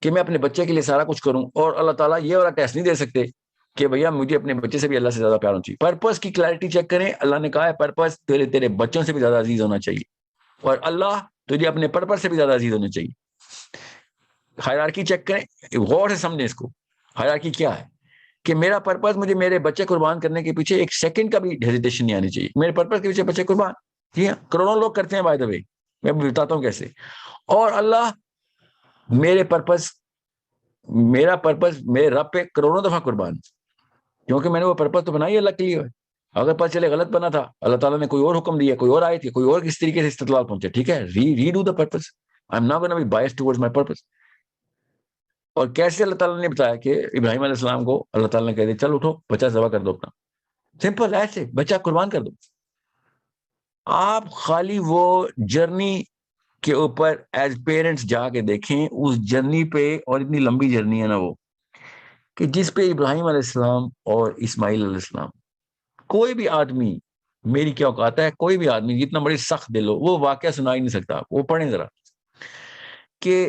کہ میں اپنے بچے کے لیے سارا کچھ کروں, اور اللہ تعالیٰ یہ والا ٹیسٹ نہیں دے سکتے کہ بھیا مجھے اپنے بچے سے بھی اللہ سے زیادہ پیار ہونا چاہیے. پرپس کی کلیئرٹی چیک کریں, اللہ نے کہا ہے پرپس تیرے بچوں سے بھی زیادہ عزیز ہونا چاہیے, اور اللہ تجھے اپنے پرپس سے بھی زیادہ عزیز ہونا چاہیے. ہائرارکی چیک کریں, غور سے سمجھیں اس کو. ہائرارکی کیا ہے کہ میرا پرپس مجھے میرے بچے قربان کرنے کے پیچھے ایک سیکنڈ کا بھی ہیزیٹیشن نہیں آنی چاہیے. میرے پرپس کے پیچھے بچے قربان, جی ہاں کروڑوں لوگ کرتے ہیں بائی دا وے, میں بتاتا ہوں کیسے. اور اللہ میرا پرپس میرے رب پہ کروڑوں دفعہ قربان, کیونکہ میں نے وہ پرپس تو بنائی اللہ کے لیے. اگر پتہ چلے غلط بنا تھا, اللہ تعالیٰ نے کوئی اور حکم دیا, کوئی اور آیت, کوئی اور کس طریقے سے استدلال پہنچے, ٹھیک ہے, redo the purpose. I am not gonna be biased towards my purpose. اور کیسے اللہ تعالیٰ نے بتایا کہ ابراہیم علیہ السلام کو اللہ تعالیٰ نے کہہ دیا چل اٹھو بچہ ذبح کر دو اپنا, سمپل ایسے بچہ قربان کر دو. آپ خالی وہ جرنی کے اوپر ایز پیرنٹس جا کے دیکھیں, اس جرنی پہ, اور اتنی لمبی جرنی ہے نا وہ, کہ جس پہ ابراہیم علیہ السلام اور اسماعیل علیہ السلام, کوئی بھی آدمی, میری کیا اوقات ہے, کوئی بھی آدمی جتنا بڑی سخت دل ہو وہ واقعہ سنا ہی نہیں سکتا. وہ پڑھیں ذرا کہ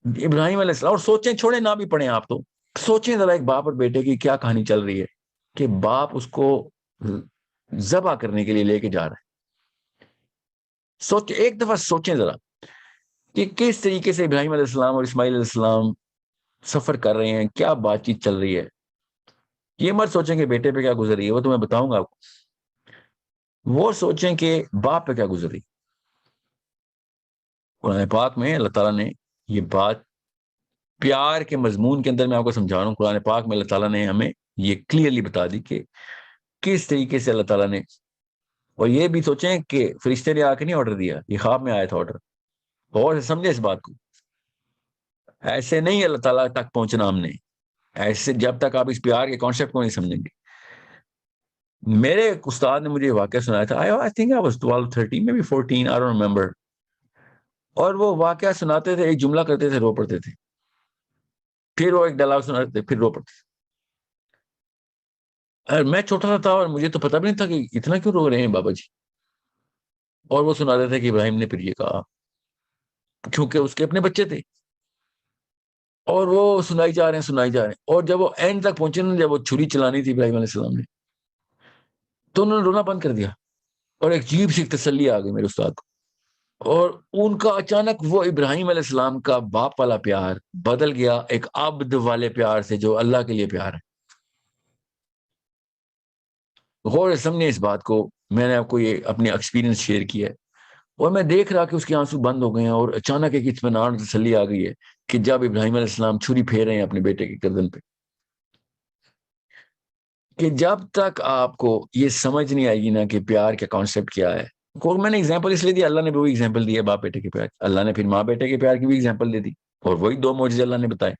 ابراہیم علیہ السلام, اور سوچیں, چھوڑیں نہ بھی پڑھیں آپ, تو سوچیں ذرا ایک باپ اور بیٹے کی کیا کہانی چل رہی ہے کہ باپ اس کو ذبح کرنے کے لیے لے کے جا رہا ہے. سوچیں ایک دفعہ, سوچیں ذرا کہ کس طریقے سے ابراہیم علیہ السلام اور اسماعیل علیہ السلام سفر کر رہے ہیں, کیا بات چیت چل رہی ہے. یہ مت سوچیں کہ بیٹے پہ کیا گزر رہی ہے, وہ تو میں بتاؤں گا آپ کو. وہ سوچیں کہ باپ پہ کیا گزر رہی. قرآن پاک میں اللہ تعالیٰ نے یہ بات پیار کے مضمون کے اندر, میں آپ کو سمجھا رہا ہوں, قرآن پاک میں اللہ تعالیٰ نے ہمیں یہ کلیئرلی بتا دی کہ کس طریقے سے اللہ تعالیٰ نے. اور یہ بھی سوچیں کہ فرشتے نے آ کے نہیں آرڈر دیا, یہ خواب میں آیا تھا آرڈر. اور سمجھے اس بات کو, ایسے نہیں اللہ تعالیٰ تک پہنچنا ہم نے, ایسے جب تک آپ اس پیار کے کانسیپٹ کو نہیں سمجھیں گے. میرے ایک استاد نے مجھے واقعہ سنایا تھا, I think I was 12, 13, maybe 14, I don't remember. اور وہ واقعہ سناتے تھے, ایک جملہ کرتے تھے, رو پڑتے تھے, پھر وہ ایک ڈائلاگ سناتے تھے, پھر رو پڑتے تھے. اور میں چھوٹا سا تھا اور مجھے تو پتہ بھی نہیں تھا کہ اتنا کیوں رو رہے ہیں بابا جی. اور وہ سناتے تھے کہ ابراہیم نے پھر یہ کہا, کیونکہ اس کے اپنے بچے تھے, اور وہ سنائی جا رہے ہیں. اور جب وہ اینڈ تک پہنچے نا, جب وہ چھری چلانی تھی ابراہیم علیہ السلام نے, تو انہوں نے رونا بند کر دیا, اور ایک عجیب سی تسلی آ گئی میرے استاد کو. اور ان کا اچانک وہ ابراہیم علیہ السلام کا باپ والا پیار بدل گیا ایک عبد والے پیار سے جو اللہ کے لیے پیار ہے. غور سے سمجھیں اس بات کو. میں نے آپ کو یہ اپنی ایکسپیرینس شیئر کیا ہے, اور میں دیکھ رہا کہ اس کے آنسو بند ہو گئے ہیں, اور اچانک ایک اطمینان اور تسلی آ گئی ہے کہ جب ابراہیم علیہ السلام چھری پھیر رہے ہیں اپنے بیٹے کی گردن پہ. کہ جب تک آپ کو یہ سمجھ نہیں آئے گی نا کہ پیار کا کانسیپٹ کیا ہے. میں نے اگزامپل اس لیے دی, اللہ نے بھی وہی اگزامپل دی ہے باپ بیٹے کے پیار, اللہ نے پھر ماں بیٹے کے پیار کی بھی اگزامپل دے دی, اور وہی 2 معجزے اللہ نے بتائے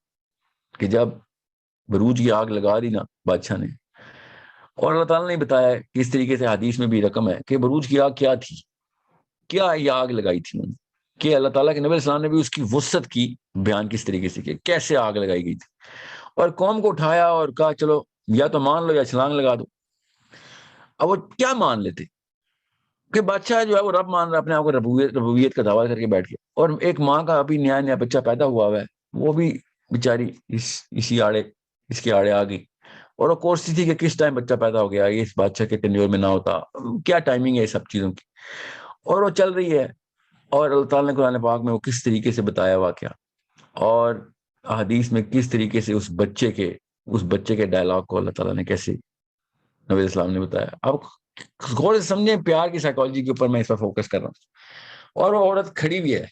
کہ جب بروج کی آگ لگا دی نا بادشاہ نے, اور اللہ تعالیٰ نے بتایا کہ اس طریقے سے حدیث میں بھی رقم ہے کہ بروج کی آگ کیا تھی, کیا یہ آگ لگائی تھی انہوں نے, کہ اللہ تعالیٰ کے نبی علیہ السلام نے بھی اس کی وسعت کی بیان کس طریقے سے کہ کیسے آگ لگائی گئی تھی, اور قوم کو اٹھایا اور کہا چلو یا تو مان لو یا چھلانگ لگا دو. اب وہ کیا مان لیتے کہ بادشاہ جو ہے وہ رب مان رہا ہے, اپنے آپ کو ربوبیت کا دعویٰ کر کے بیٹھ گیا, اور ایک ماں کا ابھی نیا بچہ پیدا ہوا ہے, وہ بھی بیچاری اس کے آڑے آ گئی, اور وہ کوشش تھی کہ کس ٹائم بچہ پیدا ہو گیا, یہ اس بادشاہ کے ٹینیور میں نہ ہوتا, کیا ٹائمنگ ہے یہ سب چیزوں کی, اور وہ چل رہی ہے. اور اللہ تعالیٰ نے قرآن پاک میں وہ کس طریقے سے بتایا واقعہ, اور حدیث میں کس طریقے سے اس بچے کے ڈائلاگ کو اللہ تعالیٰ نے کیسے نبی علیہ السلام نے بتایا. اب غور سے سمجھیں پیار کی سائیکالوجی کے اوپر میں اس پر فوکس کر رہا ہوں, اور وہ عورت کھڑی بھی ہے.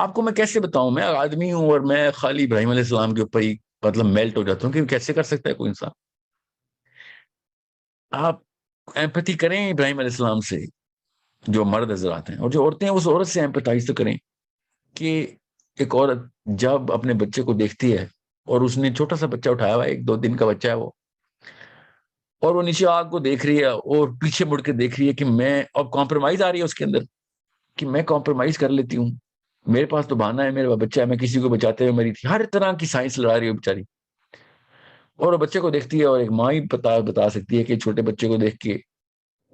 آپ کو میں کیسے بتاؤں, میں آدمی ہوں اور میں خالی ابراہیم علیہ السلام کے اوپر ہی مطلب میلٹ ہو جاتا ہوں کہ کیسے کر سکتا ہے کوئی انسان. آپ ایمپتھی کریں ابراہیم علیہ السلام سے جو مرد حضرات ہیں, اور جو عورتیں ہیں اس عورت سے ایمپتھائز تو کریں کہ ایک عورت جب اپنے بچے کو دیکھتی ہے, اور اس نے چھوٹا سا بچہ اٹھایا ہوا ہے, 1-2 دن کا بچہ ہے وہ, اور وہ نیچے آگ کو دیکھ رہی ہے اور پیچھے مڑ کے دیکھ رہی ہے کہ میں, اب کمپرومائز آ رہی ہے اس کے اندر کہ میں کمپرومائز کر لیتی ہوں, میرے پاس تو بہانہ ہے, میرا بچہ ہے, میں کسی کو بچاتے ہوئے مری تھی, ہر طرح کی سائنس لڑا رہی ہے بیچاری, اور وہ بچے کو دیکھتی ہے, اور ایک ماں ہی بتا سکتی ہے کہ چھوٹے بچے کو دیکھ کے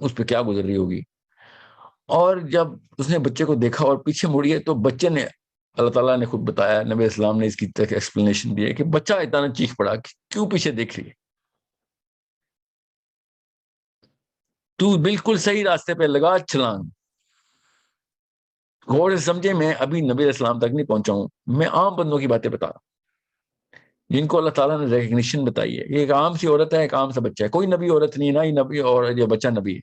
اس پہ کیا گزر رہی ہوگی. اور جب اس نے بچے کو دیکھا اور پیچھے مڑی ہے, تو بچے نے, اللہ تعالیٰ نے خود بتایا, نبی اسلام نے اس کی ایکسپلینیشن دی ہے کہ بچہ اتنا چیخ پڑا کہ کیوں پیچھے دیکھ رہی ہے, تو بالکل صحیح راستے پہ لگا چھلانگ. غور سے سمجھے, میں ابھی نبی علیہ السلام تک نہیں پہنچا ہوں, میں عام بندوں کی باتیں بتا رہا ہوں جن کو اللہ تعالیٰ نے ریکگنیشن بتائی ہے. یہ ایک عام سی عورت ہے, ایک عام سا بچہ ہے, کوئی نبی عورت نہیں, نہ ہی نبی اور یہ بچہ نبی ہے.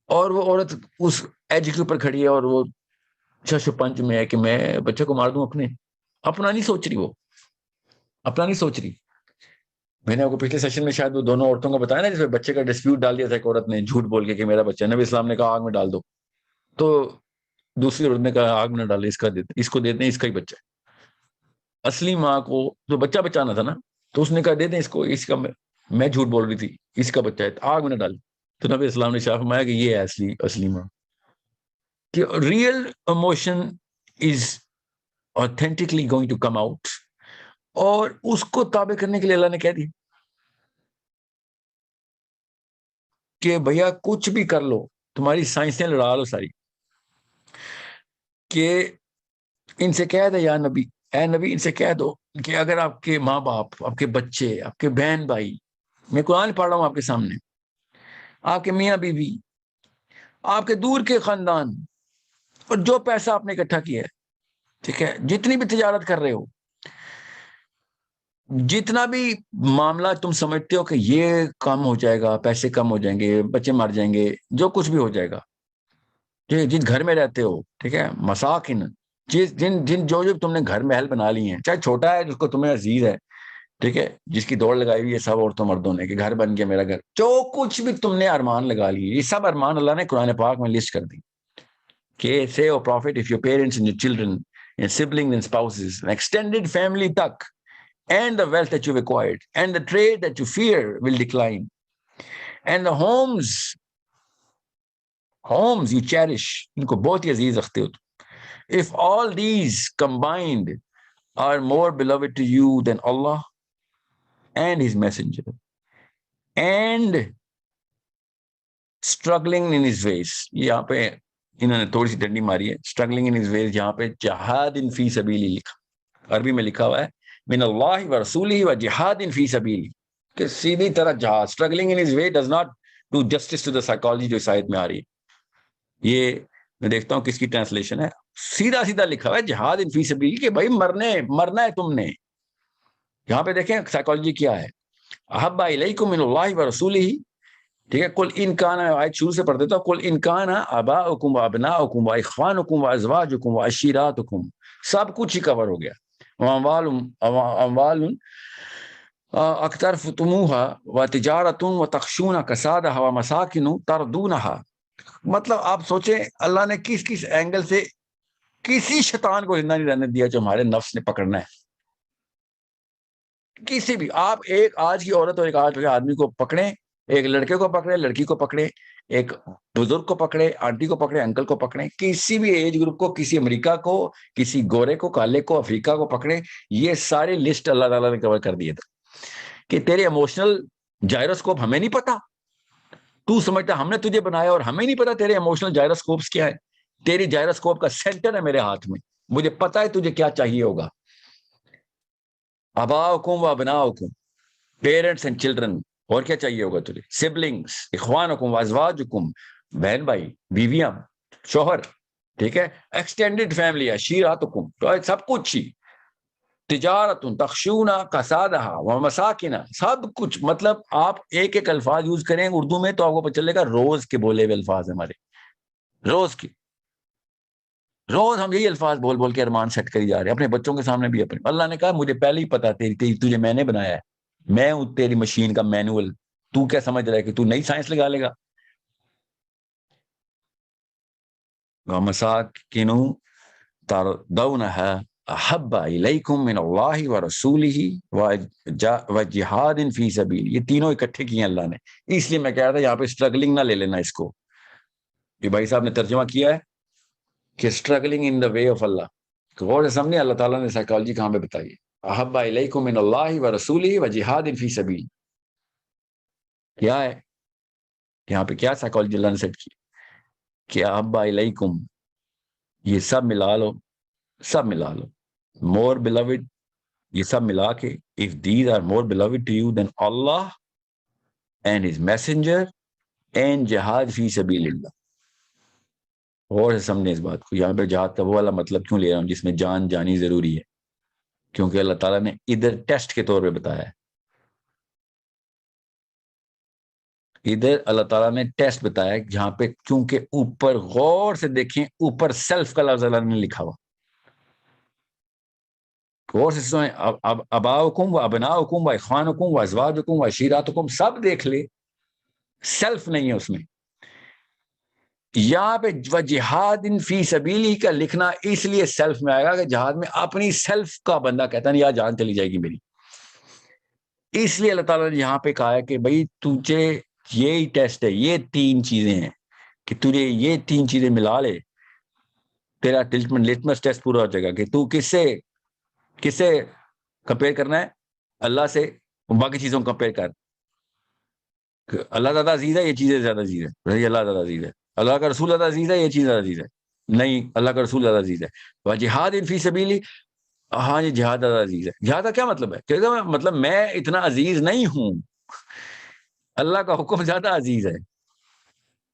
اور وہ عورت اس ایج کے اوپر کھڑی ہے, اور وہ شش پنچ میں ہے کہ میں بچے کو مار دوں اپنا نہیں سوچ رہی, وہ اپنا نہیں سوچ رہی. میں نے آپ کو پچھلے سیشن میں شاید وہ دونوں عورتوں کو بتایا نا, جس میں بچے کا ڈسپیوٹ ڈال دیا تھا ایک عورت نے جھوٹ بول کے کہ میرا بچہ, نبی اسلام نے کہا آگ میں ڈال دو, تو دوسری عورت نے کہا آگ میں نہ ڈالے, اس کو دیتے ہیں, اس کا ہی بچہ ہے. اصلی ماں کو جو بچہ بچانا تھا نا, تو اس نے کہا دے دیں اس کو, اس کا, میں جھوٹ بول رہی تھی, اس کا بچہ ہے, آگ میں نہ ڈال. تو نبی اسلام نے شاہ فرمایا کہ یہ ہے اصلی ماں, کہ real emotion is authentically going to come out, اور اس کو تابع کرنے کے لیے اللہ نے کہہ دی کہ بھیا کچھ بھی کر لو, تمہاری سائنسیں لڑا لو ساری, کہ ان سے کہہ دے یا نبی, اے نبی ان سے کہہ دو کہ اگر آپ کے ماں باپ, آپ کے بچے, آپ کے بہن بھائی, میں قرآن پڑھ رہا ہوں آپ کے سامنے, آپ کے میاں بیوی, آپ کے دور کے خاندان, اور جو پیسہ آپ نے اکٹھا کیا ہے, ٹھیک ہے, جتنی بھی تجارت کر رہے ہو, جتنا بھی معاملہ تم سمجھتے ہو کہ یہ کم ہو جائے گا, پیسے کم ہو جائیں گے, بچے مر جائیں گے, جو کچھ بھی ہو جائے گا, جس گھر میں رہتے ہو, ٹھیک ہے, مساکن, جو تم نے گھر محل بنا لی ہیں, چاہے چھوٹا ہے جس کو تمہیں عزیز ہے, ٹھیک ہے, جس کی دوڑ لگائی ہوئی ہے سب عورتوں مردوں نے کہ گھر بن گیا میرا گھر, جو کچھ بھی تم نے ارمان لگا لیے, یہ سب ارمان اللہ نے قرآن پاک میں لسٹ کر دی کہ say O prophet, if your parents and your children and siblings and spouses and extended family تک, and the wealth that you've acquired and the trade that you fear will decline and the homes you cherish, ان کو بہت ہی عزیز رکھتے ہو, if all these combined are more beloved to you than Allah and his messenger and struggling in his ways, یہاں پہ انہوں نے تھوڑی سی ڈنڈی ماری ہے, struggling in his ways, یہاں پہ جہاد فی سبیلی لکھا, عربی میں لکھا ہوا ہے من اللہ و رسولہ و جہاد فی سبیلی, کہ سیدھی طرح جہاد, struggling in his way does not do justice to the psychology جو اس آیت میں آ رہی ہے. یہ میں دیکھتا ہوں کس کی ٹرانسلیشن ہے, سیدھا سیدھا لکھا ہوا ہے جہاد فی سبیلی, کہ بھائی مرنا ہے تم نے. یہاں پہ دیکھیں سائیکالوجی کیا ہے, احب الیکم من اللہ و رسولہ, ٹھیک ہے, قل ان کان, آیت شروع سے پڑھ دیتا ہوں, قل ان کان آباؤکم و ابناؤکم و اخوانکم و ازواجکم و عشیراتکم, سب کچھ ہی کور ہو گیا, اموال اکثر فتموہا و تجارتن و تخشون کسادہ و مساکن تردونہا. مطلب آپ سوچیں اللہ نے کس کس اینگل سے کسی شیطان کو زندہ نہیں رہنے دیا جو ہمارے نفس نے پکڑنا ہے. کسی بھی آپ ایک آج کی عورت اور ایک آج کے آدمی کو پکڑیں, ایک لڑکے کو پکڑے, لڑکی کو پکڑے, ایک بزرگ کو پکڑے, آنٹی کو پکڑے, انکل کو پکڑے, کسی بھی ایج گروپ کو, کسی امریکہ کو, کسی گورے کو, کالے کو, افریقہ کو پکڑے, یہ سارے لسٹ اللہ تعالیٰ نے کور کر دیے تھے کہ تیرے ایموشنل جائروسکوپ ہمیں نہیں پتا, تو سمجھتا ہم نے تجھے بنایا اور ہمیں نہیں پتا تیرے ایموشنل جائروسکوپس کیا ہے. تیری جائروسکوپ کا سینٹر ہے میرے ہاتھ میں, مجھے پتا ہے تجھے کیا چاہیے ہوگا. اباؤکم و ابناؤکم, پیرنٹس اینڈ چلڈرن, اور کیا چاہیے ہوگا تجھے, سبلنگس, اخوانکم و ازواجکم, بہن بھائی, بیویاں, شوہر, ٹھیک ہے, ایکسٹینڈڈ فیملی, عشیراتکم, تو سب کچھ ہی, تجارت تخشون کسادہ و مساکن, سب کچھ. مطلب آپ ایک ایک الفاظ یوز کریں اردو میں تو آپ کو پتہ چلے گا روز کے بولے ہوئے الفاظ ہمارے, روز کی, روز ہم یہی الفاظ بول بول کے ارمان سیٹ کری جا رہے ہیں اپنے بچوں کے سامنے بھی. اپنے اللہ نے کہا مجھے پہلے ہی پتا تجھے میں نے بنایا ہے, میں ہوں تیری مشین کا مینول, تو کیا سمجھ رہا ہے کہ تو نئی سائنس لگا لے گا. وَمَسَاكِنُ تَرْضَوْنَهَا احب الیکم من اللہ ورسولہ وجہاد فی سبیل. یہ تینوں اکٹھے کیے ہیں اللہ نے. اس لیے میں کہہ رہا تھا یہاں پہ اسٹرگلنگ نہ لے لینا اس کو, یہ بھائی صاحب نے ترجمہ کیا ہے کہ struggling in the way of اللہ. غور سے سامنے اللہ تعالیٰ نے سائیکالوجی کہاں پہ بتائی ہے. احب الیکم من اللہ ورسولہ وجہاد فی سبیل, کیا ہے یہاں پہ, کیا سائیکالوجی اللہ نے سیٹ کی کہ احب الیکم, یہ سب ملا لو, سب ملا لو, more beloved, یہ سب ملا کے, if these are more beloved to you than Allah and his messenger and jihad فی سبیل اللہ. اور سے سمجھیں اس بات کو, یہاں پہ جہاد کا وہ والا مطلب کیوں لے رہا ہوں جس میں جان جانی ضروری ہے, کیونکہ اللہ تعالیٰ نے ادھر ٹیسٹ کے طور پہ بتایا ہے, ادھر اللہ تعالیٰ نے ٹیسٹ بتایا جہاں پہ, کیونکہ اوپر غور سے دیکھیں اوپر سیلف کا لفظ اللہ نے لکھا ہوا, غور سے سنیں, اباؤکم و ابناؤکم و اخوانکم و ازواجکم و عشیراتکم, سب دیکھ لے, سیلف نہیں ہے اس میں. یہاں پہ جہاد فی سبیلی کا لکھنا اس لیے سیلف میں آئے گا کہ جہاد میں اپنی سیلف کا بندہ کہتا ہے یا جان چلی جائے گی میری. اس لیے اللہ تعالیٰ نے یہاں پہ کہا ہے کہ بھائی تجھے یہی ٹیسٹ ہے, یہ تین چیزیں ہیں کہ تجھے یہ تین چیزیں ملا لے, تیرا لٹمس ٹیسٹ پورا ہو جائے گا کہ تو کس سے کمپیئر کرنا ہے, اللہ سے, باقی چیزوں کو کمپیئر کر. اللہ زیادہ عزیز ہے, یہ چیزیں زیادہ عزیز ہے, اللہ زیادہ عزیز ہے. اللہ کا رسول زیادہ عزیز ہے, یہ چیز زیادہ عزیز ہے, نہیں, اللہ کا رسول زیادہ عزیز ہے. وجہاد فی سبیلی, ہاں یہ جہاد زیادہ عزیز ہے. جہاد کا کیا مطلب ہے, کہ مطلب میں اتنا عزیز نہیں ہوں, اللہ کا حکم زیادہ عزیز ہے.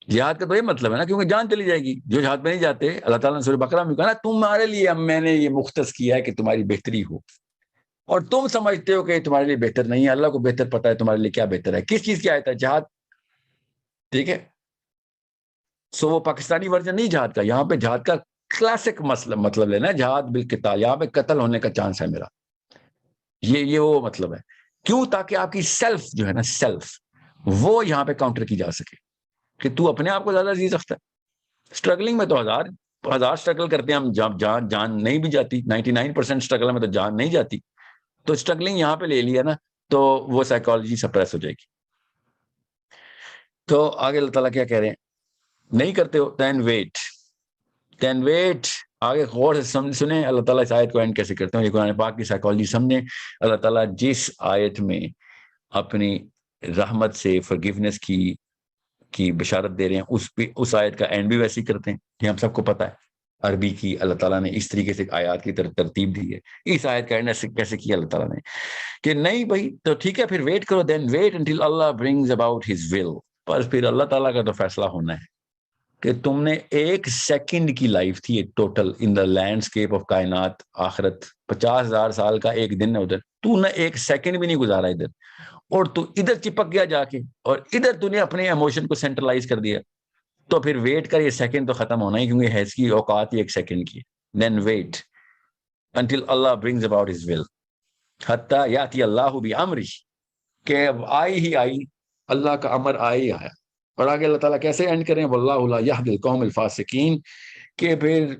جہاد کا تو یہ مطلب ہے نا, کیونکہ جان چلی جائے گی. جو جہاد میں نہیں جاتے, اللہ تعالیٰ نے سورہ بقرہ میں کہا نا تمہارے لیے میں نے یہ مختص کیا ہے کہ تمہاری بہتری ہو, اور تم سمجھتے ہو کہ تمہارے لیے بہتر نہیں ہے. اللہ کو بہتر پتا ہے تمہارے لیے کیا بہتر ہے, کس چیز کی آیت ہے, جہاد, ٹھیک ہے. سو وہ پاکستانی ورژن نہیں جہاد کا, یہاں پہ جہاد کا کلاسک مطلب لینا ہے, جہاد بالقتال, یہاں پہ قتل ہونے کا چانس ہے میرا, یہ وہ مطلب ہے. کیوں, تاکہ آپ کی سیلف جو ہے نا, سیلف, وہ یہاں پہ کاؤنٹر کی جا سکے کہ تو اپنے آپ کو زیادہ عزیز رکھتا ہے. اسٹرگلنگ میں تو ہزار اسٹرگل کرتے ہیں ہم, جان نہیں بھی جاتی, 99% اسٹرگل میں تو جان نہیں جاتی. تو اسٹرگلنگ یہاں پہ لے لیا نا تو وہ سائیکالوجی سپریس ہو جائے گی. تو آگے اللہ تعالیٰ کیا کہہ رہے ہیں, نہیں کرتے ہو then wait. آگے غور سے سنیں اللہ تعالیٰ اس آیت کو اینڈ کیسے کرتے ہیں, یہ قرآن پاک کی سائیکالوجی سمجھیں. اللہ تعالیٰ جس آیت میں اپنی رحمت سے فرگیونیس کی بشارت دے رہے ہیں, اس آیت کا اینڈ بھی ویسے ہی کرتے ہیں. یہ ہم سب کو پتہ ہے, عربی کی اللہ تعالیٰ نے اس طریقے سے آیات کی ترتیب دی ہے. اس آیت کا اینڈ کیسے کیا اللہ تعالیٰ نے کہ نہیں بھائی تو ٹھیک ہے پھر ویٹ کرو, then wait until Allah brings about his will. پر پھر اللہ تعالیٰ کا تو فیصلہ ہونا ہے کہ تم نے 1 سیکنڈ کی لائف تھی total in the landscape of کائنات, آخرت 50,000 سال کا ایک دن ہے ادھر, تو نے 1 سیکنڈ بھی نہیں گزارا ادھر, اور تو ادھر چپک گیا جا کے, اور ادھر تو نے اپنے ایموشن کو سینٹرلائز کر دیا. تو پھر ویٹ کر, یہ سیکنڈ تو ختم ہونا ہی, کیونکہ ہے اس کی اوقات ہی 1 سیکنڈ کی. then wait until Allah brings about his will حتی یاتی اللہ بامرہ, کہ اب آئی ہی آئی، اللہ کا امر آیا ہی آیا. اور آگے اللہ تعالیٰ کیسے اینڈ کریں، واللہ لا یہدی القوم الفاسقین، کہ پھر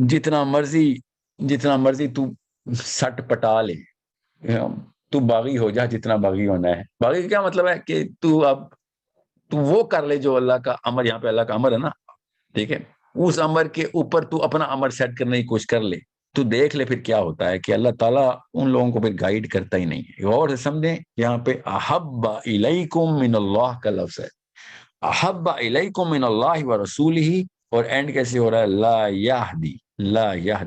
جتنا مرضی تو سٹ پٹا لے، تو باغی ہو جا جتنا باغی ہونا ہے. باغی کا کیا مطلب ہے کہ تو وہ کر لے جو اللہ کا امر، یہاں پہ اللہ کا امر ہے نا، ٹھیک ہے، اس امر کے اوپر تو اپنا امر سیٹ کرنے کی کوشش کر لے، تو دیکھ لے پھر کیا ہوتا ہے کہ اللہ تعالیٰ ان لوگوں کو پھر گائیڈ کرتا ہی نہیں ہے. غور سے سمجھیں، یہاں پہ احب الیکم من اللہ کا لفظ ہے، احب الیکم من اللہ و رسولہ، اور اینڈ کیسے ہو رہا ہے، لا یہدی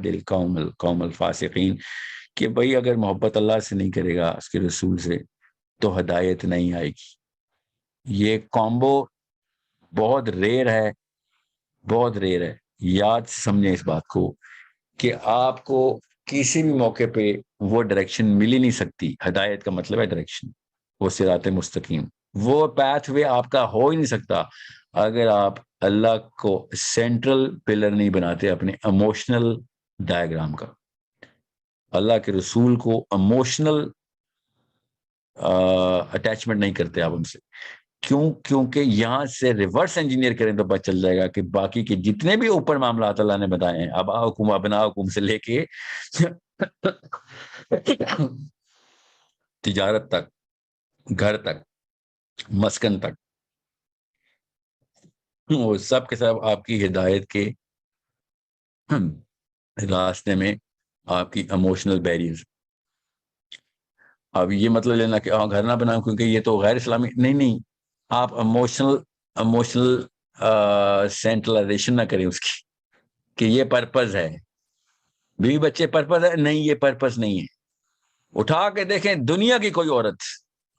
القوم الفاسقین، کہ بھائی اگر محبت اللہ سے نہیں کرے گا، اس کے رسول سے، تو ہدایت نہیں آئے گی. یہ کامبو بہت ریئر ہے، بہت ریئر ہے. یاد سے سمجھیں اس بات کو کہ آپ کو کسی بھی موقع پہ وہ ڈائریکشن مل ہی نہیں سکتی. ہدایت کا مطلب ہے ڈائریکشن، وہ صراط مستقیم، وہ پیتھ وے آپ کا ہو ہی نہیں سکتا اگر آپ اللہ کو سینٹرل پلر نہیں بناتے اپنے ایموشنل ڈائیگرام کا. اللہ کے رسول کو ایموشنل اٹیچمنٹ نہیں کرتے آپ ان سے. کیونکہ یہاں سے ریورس انجینئر کریں تو پتہ چل جائے گا کہ باقی کے جتنے بھی اوپر معاملات اللہ نے بتائے ہیں، اباؤکم ابناؤکم سے لے کے تجارت تک، گھر تک، مسکن تک، وہ سب کے سب آپ کی ہدایت کے راستے میں آپ کی ایموشنل بیریئرز. اب یہ مطلب لینا کہ گھر نہ بناؤ کیونکہ یہ تو غیر اسلامی، نہیں، آپ ایموشنل سینٹرلائزیشن نہ کریں اس کی کہ یہ پرپز ہے. بیوی بچے پرپز ہے، نہیں، یہ پرپز نہیں ہے. اٹھا کے دیکھیں دنیا کی کوئی عورت،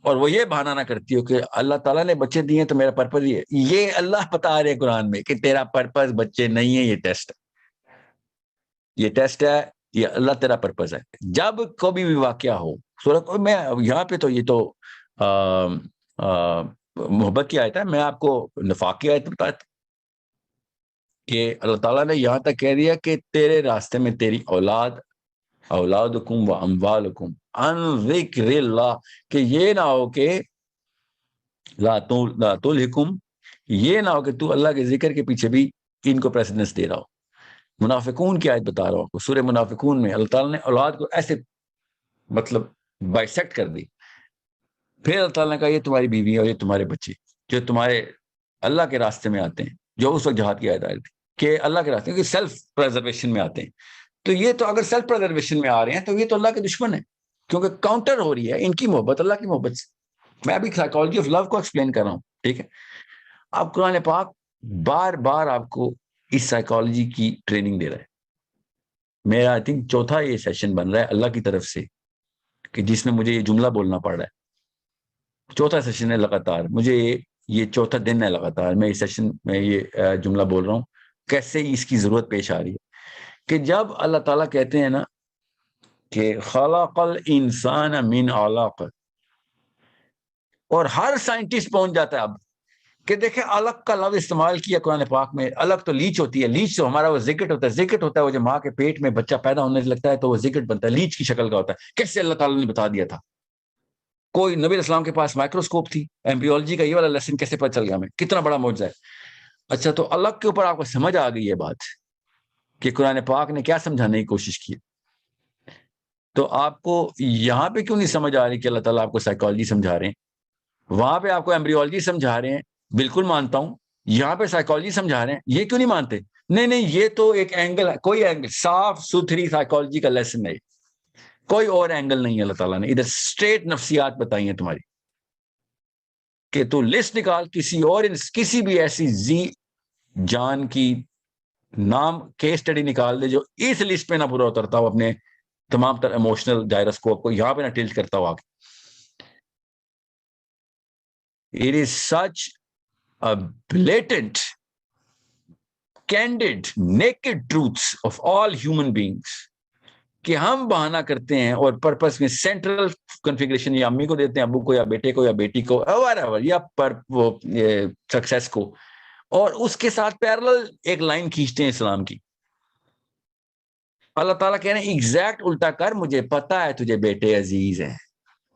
اور وہ یہ بہانہ نہ کرتی ہو کہ اللہ تعالیٰ نے بچے دیے تو میرا پرپز یہ ہے. یہ اللہ بتا رہے قرآن میں کہ تیرا پرپز بچے نہیں ہے، یہ ٹیسٹ ہے، یہ ٹیسٹ ہے، یہ اللہ تیرا پرپز ہے. جب کبھی بھی واقعہ ہو سورت میں، یہاں پہ تو یہ تو محبت کی آیت ہے، میں آپ کو نفاق کی آیت بتاتا کہ اللہ تعالیٰ نے یہاں تک کہہ دیا کہ تیرے راستے میں تیری اولادکم و اموالکم عن ذکر اللہ، کہ یہ نہ ہو کہ لا تلہکم، یہ نہ ہو کہ تو اللہ کے ذکر کے پیچھے بھی ان کو پریسیڈنس دے رہا ہو. منافقون کی آیت بتا رہا ہوں آپ کو، سورہ منافقون میں اللہ تعالیٰ نے اولاد کو ایسے مطلب بائسیکٹ کر دی. پھر اللہ تعالیٰ نے کہا یہ تمہاری بیوی اور یہ تمہارے بچے جو تمہارے اللہ کے راستے میں آتے ہیں، جو اس وقت جہاد کی آیت آئی تھی کہ اللہ کے راستے، کہ سیلف پریزرویشن میں آتے ہیں. تو یہ تو اگر سیلف پریزرویشن میں آ رہے ہیں تو یہ تو اللہ کے دشمن ہے، کیونکہ کاؤنٹر ہو رہی ہے ان کی محبت اللہ کی محبت سے. میں ابھی سائیکالوجی آف لو کو ایکسپلین کر رہا ہوں، ٹھیک ہے. اب قرآن پاک بار بار آپ کو اس سائیکالوجی کی ٹریننگ دے رہا ہے. میرا آئی تھنک چوتھا یہ سیشن بن رہا ہے اللہ کی طرف سے کہ جس میں مجھے یہ جملہ بولنا پڑ رہا ہے. چوتھا سیشن ہے لگاتار، مجھے یہ چوتھا دن ہے لگاتار میں اس سیشن میں یہ جملہ بول رہا ہوں. کیسے اس کی ضرورت پیش آ رہی ہے کہ جب اللہ تعالیٰ کہتے ہیں نا کہ خلق الانسان من علق، اور ہر سائنٹسٹ پہنچ جاتا ہے اب کہ دیکھیں علق کا لفظ استعمال کیا قرآن پاک میں. علق تو لیچ ہوتی ہے، لیچ تو ہمارا وہ زکٹ ہوتا ہے، زکٹ ہوتا ہے وہ جب ماں کے پیٹ میں بچہ پیدا ہونے لگتا ہے تو وہ زکٹ بنتا ہے، لیچ کی شکل کا ہوتا ہے. کیسے اللہ تعالیٰ نے بتا دیا تھا؟ کوئی نبی علیہ السلام کے پاس مائکروسکوپ تھی، ایمبریولوجی کا یہ والا لیسن کیسے پتہ چل گیا ہمیں؟ کتنا بڑا معجزہ ہے. اچھا تو علق کے اوپر آپ کو سمجھ آ گئی ہے بات کہ قرآن پاک نے کیا سمجھانے کی کوشش کی. تو آپ کو یہاں پہ کیوں نہیں سمجھ آ رہی کہ اللہ تعالیٰ آپ کو سائیکالوجی سمجھا رہے ہیں؟ وہاں پہ آپ کو ایمبریولوجی سمجھا رہے ہیں، بالکل مانتا ہوں. یہاں پہ سائیکالوجی سمجھا رہے ہیں، یہ کیوں نہیں مانتے؟ نہیں، یہ تو ایک اینگل ہے، کوئی اینگل، صاف ستھری سائیکالوجی کا لیسن ہے، کوئی اور اینگل نہیں ہے. اللہ تعالیٰ نے ادھر اسٹریٹ نفسیات بتائی ہیں تمہاری کہ تو لسٹ نکال کسی بھی ایسی زی جان کی نام کیس اسٹڈی نکال دے جو اس لسٹ پہ نہ پورا اترتا ہو، اپنے تمام تر ایموشنل جائروسکوپ کو یہاں پہ نہ ٹلٹ کرتا ہو آگے. It is such a blatant, candid, naked truths of all human beings کہ ہم بہانہ کرتے ہیں اور پرپس میں سینٹرل کنفیگریشن یا امی کو دیتے ہیں، ابو کو یا بیٹے کو یا بیٹی کو یا پر وہ سکسیس کو، اور اس کے ساتھ پیرلل ایک لائن کھینچتے ہیں اسلام کی. اللہ تعالیٰ کہہ رہے ہیں ایگزیکٹ الٹا کر، مجھے پتا ہے تجھے بیٹے عزیز ہیں،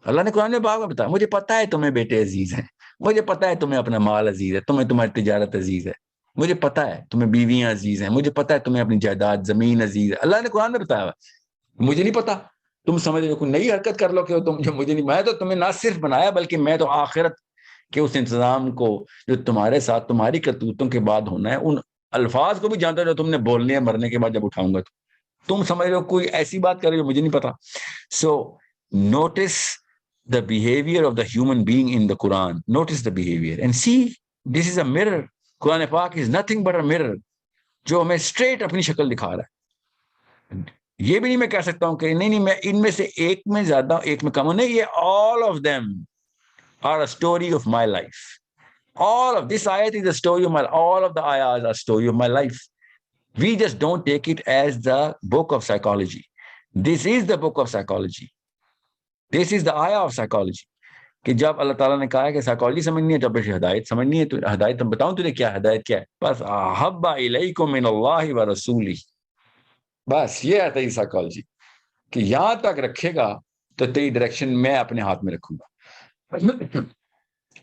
اللہ نے قرآن میں باغ میں بتایا مجھے پتا ہے تمہیں بیٹے عزیز ہیں, مجھے پتا ہے تمہیں اپنا مال عزیز ہے, تمہیں تمہاری تجارت عزیز ہے, مجھے پتا ہے تمہیں بیویاں عزیز ہیں, مجھے پتا ہے تمہیں اپنی جائیداد زمین عزیز ہے. اللہ نے قرآن میں بتایا. مجھے نہیں پتا, تم سمجھ رہے کوئی نئی حرکت کر لو کہ تم جو مجھے نہیں, میں تو تمہیں نہ صرف بنایا بلکہ میں تو آخرت کے اس انتظام کو جو تمہارے ساتھ تمہاری کرتوتوں کے بعد ہونا ہے ان الفاظ کو بھی جانتا ہوں جو تم نے بولنے ہیں مرنے کے بعد جب اٹھاؤں گا. تم سمجھ رہے ہو کوئی ایسی بات کر رہے ہو مجھے نہیں پتا. سو notice the behavior of the human being in the Quran. Notice the behavior and see, this is a mirror. Quran Pak is nothing but a mirror جو ہمیں straight اپنی شکل دکھا رہا ہے. یہ بھی نہیں میں کہہ سکتا ہوں کہ نہیں میں ان میں سے ایک میں زیادہ ایک میں کم ہوں, نہیں, یہ all of them are a story of my life. All of this ayat is a story of my life. All of the ayahs are a story of my life. We just don't take it as the book of psychology. This is the book of psychology. This is the ayah of psychology. کہ جب اللہ تعالیٰ نے کہا ہے کہ psychology سمجھنی ہے جب ہدایت سمجھنی ہے تو ہدایت ہم بتاؤں تجھے کیا ہدایت کیا ہے, بس احب الیکم من اللہ و رسولہ, بس یہ ہے تیری سائیکالوجی کہ یہاں تک رکھے گا تو تیری ڈائریکشن میں اپنے ہاتھ میں رکھوں گا,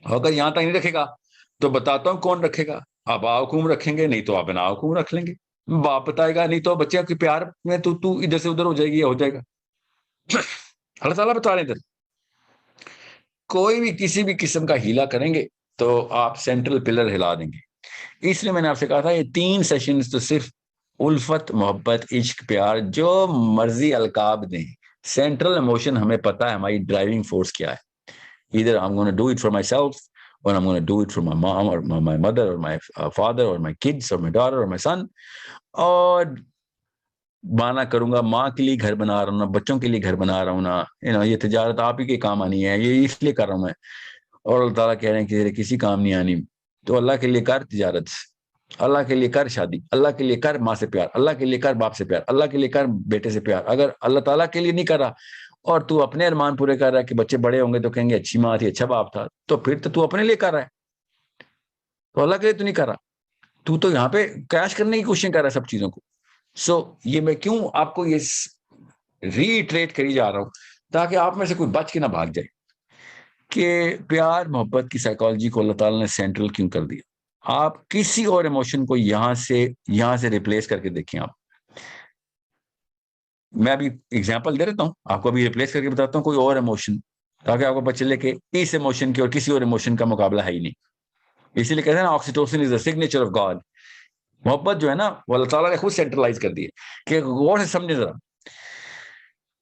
اگر یہاں تک نہیں رکھے گا تو بتاتا ہوں کون رکھے گا. آبا حکوم رکھیں گے, نہیں تو ابنا حکوم رکھ لیں گے. باپ بتائے گا, نہیں تو بچے کے پیار میں تو ادھر سے ادھر ہو جائے گی, یہ ہو جائے گا. اللہ تعالیٰ بتا رہے ہیں ادھر کوئی بھی کسی بھی قسم کا ہیلا کریں گے تو آپ سینٹرل پلر ہلا دیں گے. اس لیے میں نے آپ سے کہا تھا یہ 3 سیشنز تو صرف الفت, محبت, عشق, پیار, جو مرضی القاب دیں, سینٹرل ایموشن ہمیں پتا ہے ہماری ڈرائیونگ فورس کیا ہے. Either I'm going to do it for myself or I'm going to do it for my mom or my mother or my father or my kids or my daughter or my son. اور مانا کروں گا ماں کے لیے گھر بنا رہا ہوں نا, بچوں کے لیے گھر بنا رہا ہوں نا, یہ تجارت آپ ہی کے کام آنی ہے, یہ اس لیے کر رہا ہوں میں. اور اللہ تعالیٰ کہہ رہے ہیں کہ کسی کام نہیں آنی, تو اللہ کے لیے کر تجارت, اللہ کے لیے کر شادی, اللہ کے لیے کر ماں سے پیار, اللہ کے لیے کر باپ سے پیار, اللہ کے لیے کر بیٹے سے پیار. اگر اللہ تعالیٰ کے لیے نہیں کر رہا اور تو اپنے ارمان پورے کر رہا ہے کہ بچے بڑے ہوں گے تو کہیں گے اچھی ماں تھی, اچھا باپ تھا, تو پھر تو اپنے لیے کر رہا ہے, تو اللہ کے لیے تو نہیں کر رہا. تو یہاں پہ کریش کرنے کی کوشش کر رہا ہے سب چیزوں کو. سو یہ میں کیوں آپ کو یہ ریٹریٹ کری جا رہا ہوں تاکہ آپ میں سے کوئی بچ کے نہ بھاگ جائے کہ پیار محبت کی سائیکالوجی کو اللہ تعالیٰ نے سینٹرل کیوں کر دیا. آپ کسی اور ایموشن کو یہاں سے ریپلیس کر کے دیکھیں. آپ میں ابھی ایگزامپل دے دیتا ہوں آپ کو, ابھی ریپلیس کر کے بتاتا ہوں کوئی اور ایموشن تاکہ آپ کو پتہ چلے کہ اس ایموشن کی اور کسی اور ایموشن کا مقابلہ ہے ہی نہیں. اسی لیے کہتے ہیں نا oxytocin is the signature of God. محبت جو ہے نا وہ اللہ تعالیٰ نے خود سینٹرلائز کر دی ہے. کہ غور سے سمجھے ذرا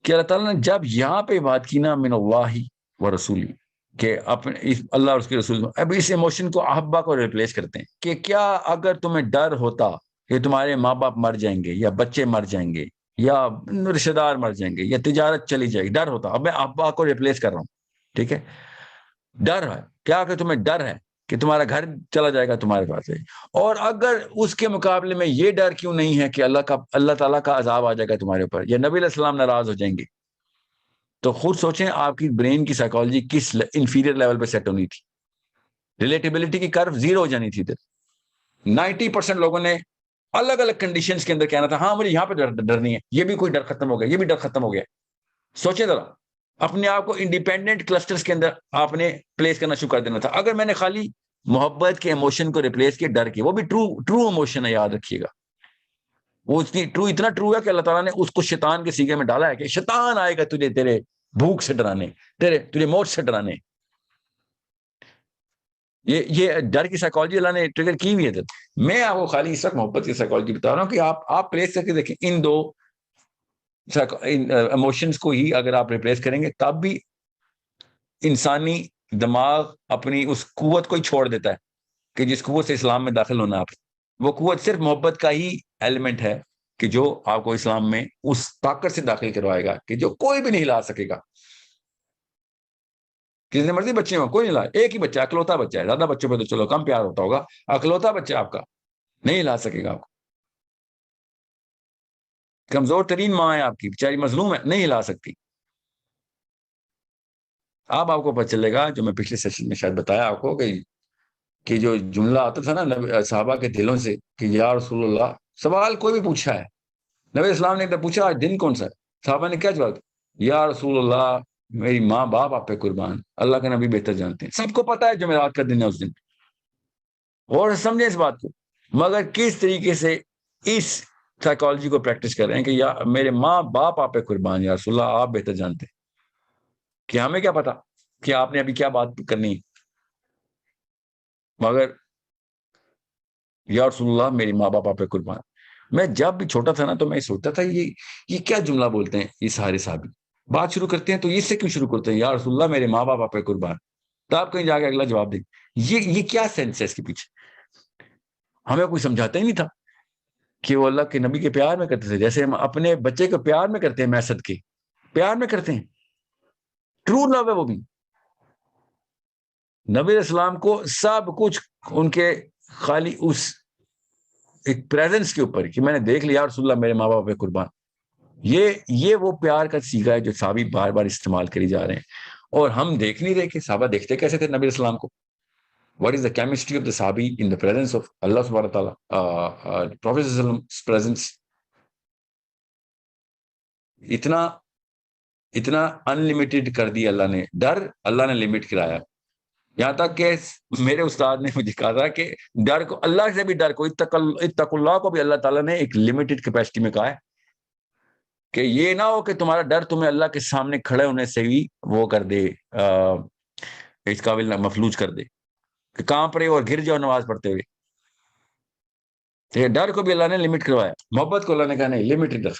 کہ اللہ تعالیٰ نے جب یہاں پہ بات کی نا من اللہ و رسولی کہ اپنے اللہ اور اس کے رسول, اب اس ایموشن کو احبا کو ریپلیس کرتے ہیں کہ کیا اگر تمہیں ڈر ہوتا کہ تمہارے ماں باپ مر جائیں گے یا بچے مر جائیں گے یا رشتے دار مر جائیں گے یا تجارت چلی جائے گی, ڈر ہوتا, اب میں احبا کو ریپلیس کر رہا ہوں, ٹھیک ہے, ڈر ہے, کیا کہ تمہیں ڈر ہے کہ تمہارا گھر چلا جائے گا تمہارے پاس سے, اور اگر اس کے مقابلے میں یہ ڈر کیوں نہیں ہے کہ اللہ تعالیٰ کا عذاب آ جائے گا تمہارے اوپر یا نبی علیہ السلام ناراض ہو جائیں گے, تو خود سوچیں آپ کی برین کی سائیکالوجی کس انفیریئر لیول پہ سیٹ ہونی تھی. ریلیٹیبلٹی کی کرو 0 ہو جانی تھی. 90% لوگوں نے الگ الگ کنڈیشنز کے اندر کہنا تھا ہاں مجھے یہاں پہ ڈر نہیں ہے, یہ بھی کوئی ڈر ختم ہو گیا, یہ بھی ڈر ختم ہو گیا. سوچیں ذرا اپنے آپ کو انڈیپینڈنٹ کلسٹرز کے اندر آپ نے پلیس کرنا شروع کر دینا تھا. اگر میں نے خالی محبت کے ایموشن کو ریپلیس کیا ڈر کی, وہ بھی ٹرو ایموشن ہے, یاد رکھیے گا, وہ اتنا ٹرو ہے کہ اللہ تعالیٰ نے اس کو شیطان کے سیگے میں ڈالا ہے کہ شیطان آئے گا تجھے تیرے بھوک سے ڈرانے, تجھے موت سے ڈرانے. یہ ڈر کی سائیکالوجی اللہ نے ٹریگر کی ہوئی ہے. میں آپ کو خالی اس وقت محبت کی سائیکالوجی بتا رہا ہوں کہ آپ پلیس کر کے دیکھیں ان 2 ایموشنز کو ہی اگر آپ ریپلیس کریں گے تب بھی انسانی دماغ اپنی اس قوت کو ہی چھوڑ دیتا ہے کہ جس قوت سے اسلام میں داخل ہونا. آپ وہ قوت صرف محبت کا ہی ایلیمنٹ ہے کہ جو آپ کو اسلام میں اس طاقت سے داخل کروائے گا کہ جو کوئی بھی نہیں لا سکے گا. کتنے مرضی بچے ہوں کوئی نہیں لا, ایک ہی بچہ اکلوتا بچہ ہے, زیادہ بچوں پہ تو چلو کم پیار ہوتا ہوگا, اکلوتا بچہ آپ کا نہیں لا سکے گا آپ کو. کمزور ترین ماں ہے آپ کی, بیچاری مظلوم ہے, نہیں لا سکتی. آپ کو پتہ چلے گا جو میں پچھلے سیشن میں شاید بتایا آپ کو کہ جو جملہ آتا تھا نا صحابہ کے دلوں سے کہ یا رسول اللہ, سوال کوئی بھی پوچھا ہے, نبی اسلام نے ایک پوچھا آج دن کون سا ہے, صحابہ نے کیا جواب دیا, یا رسول اللہ میری ماں باپ آپ پہ قربان، اللہ کے نبی بہتر جانتے ہیں. سب کو پتا ہے جمعرات کا دن ہے اس دن، اور سمجھیں اس بات کو. مگر کس طریقے سے اس سائیکالوجی کو پریکٹس کر رہے ہیں کہ یا میرے ماں باپ آپ پہ قربان، یا رسول اللہ آپ بہتر جانتے ہیں. کہ ہمیں کیا پتا کہ آپ نے ابھی کیا بات کرنی ہے، مگر یا رسول اللہ میری ماں باپ آپ پہ قربان. میں جب بھی چھوٹا تھا نا تو میں سوچتا تھا یہ کیا جملہ بولتے ہیں یہ سارے صحابی. بات شروع کرتے ہیں تو اس سے کیوں شروع کرتے ہیں، یا رسول اللہ میرے ماں باپ آپ پہ قربان. تو آپ کہیں جا کے اگلا جواب دیں. یہ کیا سینس ہے اس کے پیچھے؟ ہمیں کوئی سمجھاتا ہی نہیں تھا کہ وہ اللہ کے نبی کے پیار میں کرتے تھے، جیسے ہم اپنے بچے کو پیار میں کرتے ہیں، میسد کے پیار میں کرتے ہیں. ٹرو لو ہے وہ بھی. نبی علیہ السلام کو سب کچھ ان کے خالی اس ایک پریزنس کے اوپر کہ میں نے دیکھ لیا رسول اللہ میرے ماں باپ پہ قربان. یہ وہ پیار کا سیکھا ہے جو صحابی بار بار استعمال کری جا رہے ہیں. اور ہم دیکھ نہیں رہے کہ صحابہ دیکھتے کیسے تھے نبی علیہ السلام کو. What is the chemistry of the Sahabi in the presence of Allah subhanahu wa ta'ala, Prophet sallallahu alaihi wasallam's presence? اتنا انلمیٹڈ کر دیا اللہ نے. ڈر اللہ نے لمٹ کرایا. یہاں تک کہ میرے استاد نے مجھے کہا تھا کہ ڈر کو، اللہ سے بھی ڈر کو، اتقوا اللہ کو بھی اللہ تعالیٰ نے ایک لمیٹڈ کیپیسٹی میں کہا ہے کہ یہ نہ ہو کہ تمہارا ڈر تمہیں اللہ کے سامنے کھڑے ہونے سے بھی وہ کر دے، اس قابل مفلوج کر دے کہ کہاں پر اور گر جاؤ نماز پڑھتے ہوئے. تو ڈر کو بھی اللہ نے لمٹ کروایا. محبت کو اللہ نے کہا نہیں لمیٹڈ رکھ،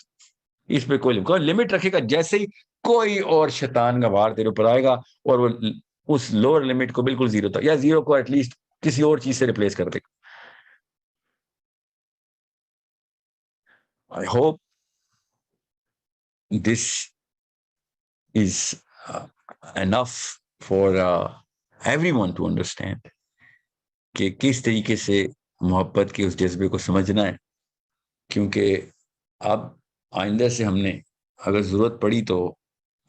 اس پہ کوئی لمٹ رکھے گا جیسے ہی کوئی اور شیطان کا وار تیرے اوپر آئے گا اور وہ اس لوور لمٹ کو بالکل زیرو تھا یا زیرو کو ایٹ لیسٹ کسی اور چیز سے ریپلیس کر دے گا. I hope this is enough for everyone to understand کہ کس طریقے سے محبت کے اس جذبے کو سمجھنا ہے. کیونکہ اب آئندہ سے ہم نے اگر ضرورت پڑی تو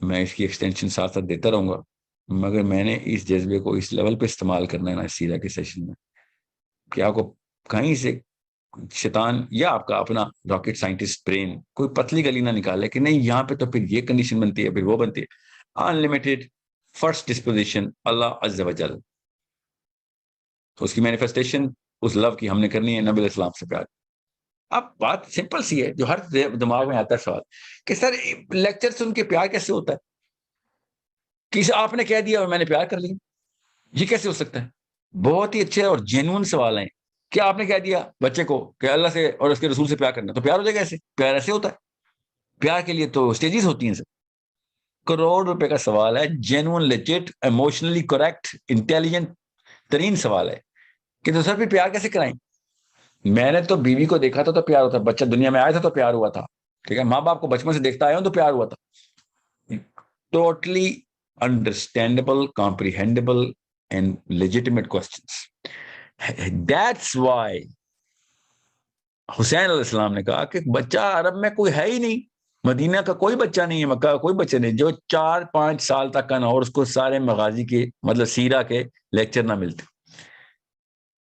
میں اس کی ایکسٹینشن ساتھ ساتھ دیتا رہوں گا، مگر میں نے اس جذبے کو اس لیول پہ استعمال کرنا ہے نا سیرہ کے سیشن میں کہ آپ کو کہیں سے شیطان یا آپ کا اپنا راکٹ سائنٹسٹ برین کوئی پتلی گلی نہ نکالے کہ نہیں یہاں پہ تو پھر یہ کنڈیشن بنتی ہے، پھر وہ بنتی ہے. انلمیٹڈ فرسٹ ڈسپوزیشن اللہ عز و جل، تو اس کی مینیفیسٹیشن اس لو کی ہم نے کرنی ہے نبی علیہ السلام سے پیار. اب بات سمپل سی ہے جو ہر دماغ میں آتا ہے سوال کہ سر لیکچر سن کے پیار کیسے ہوتا ہے؟ کسی آپ نے کہہ دیا اور میں نے پیار کر لیا، یہ کیسے ہو سکتا ہے؟ بہت ہی اچھے اور جینون سوال ہیں. کیا آپ نے کہہ دیا بچے کو کہ اللہ سے اور اس کے رسول سے پیار کرنا تو پیار ہو جائے گا؟ ایسے پیار ایسے ہوتا ہے؟ پیار کے لیے تو سٹیجز ہوتی ہیں سر. کروڑ روپے کا سوال ہے، genuine legit emotionally correct intelligent ترین سوال ہے کہ تو سر پھر پیار کیسے کرائیں؟ میں نے تو بیوی کو دیکھا تھا تو پیار ہوتا، بچہ دنیا میں آیا تھا تو پیار ہوا تھا، ٹھیک ہے، ماں باپ کو بچپن سے دیکھتا آیا ہوں تو پیار ہوا تھا. Totally understandable, comprehendible and legitimate questions. That's why Hussain علیہ السلام نے کہا کہ بچہ عرب میں کوئی ہے ہی نہیں، مدینہ کا کوئی بچہ نہیں ہے، مکہ کا کوئی بچہ نہیں جو 4-5 سال تک کا نہ اور اس کو سارے مغازی کے مطلب سیرہ کے لیکچر نہ ملتے.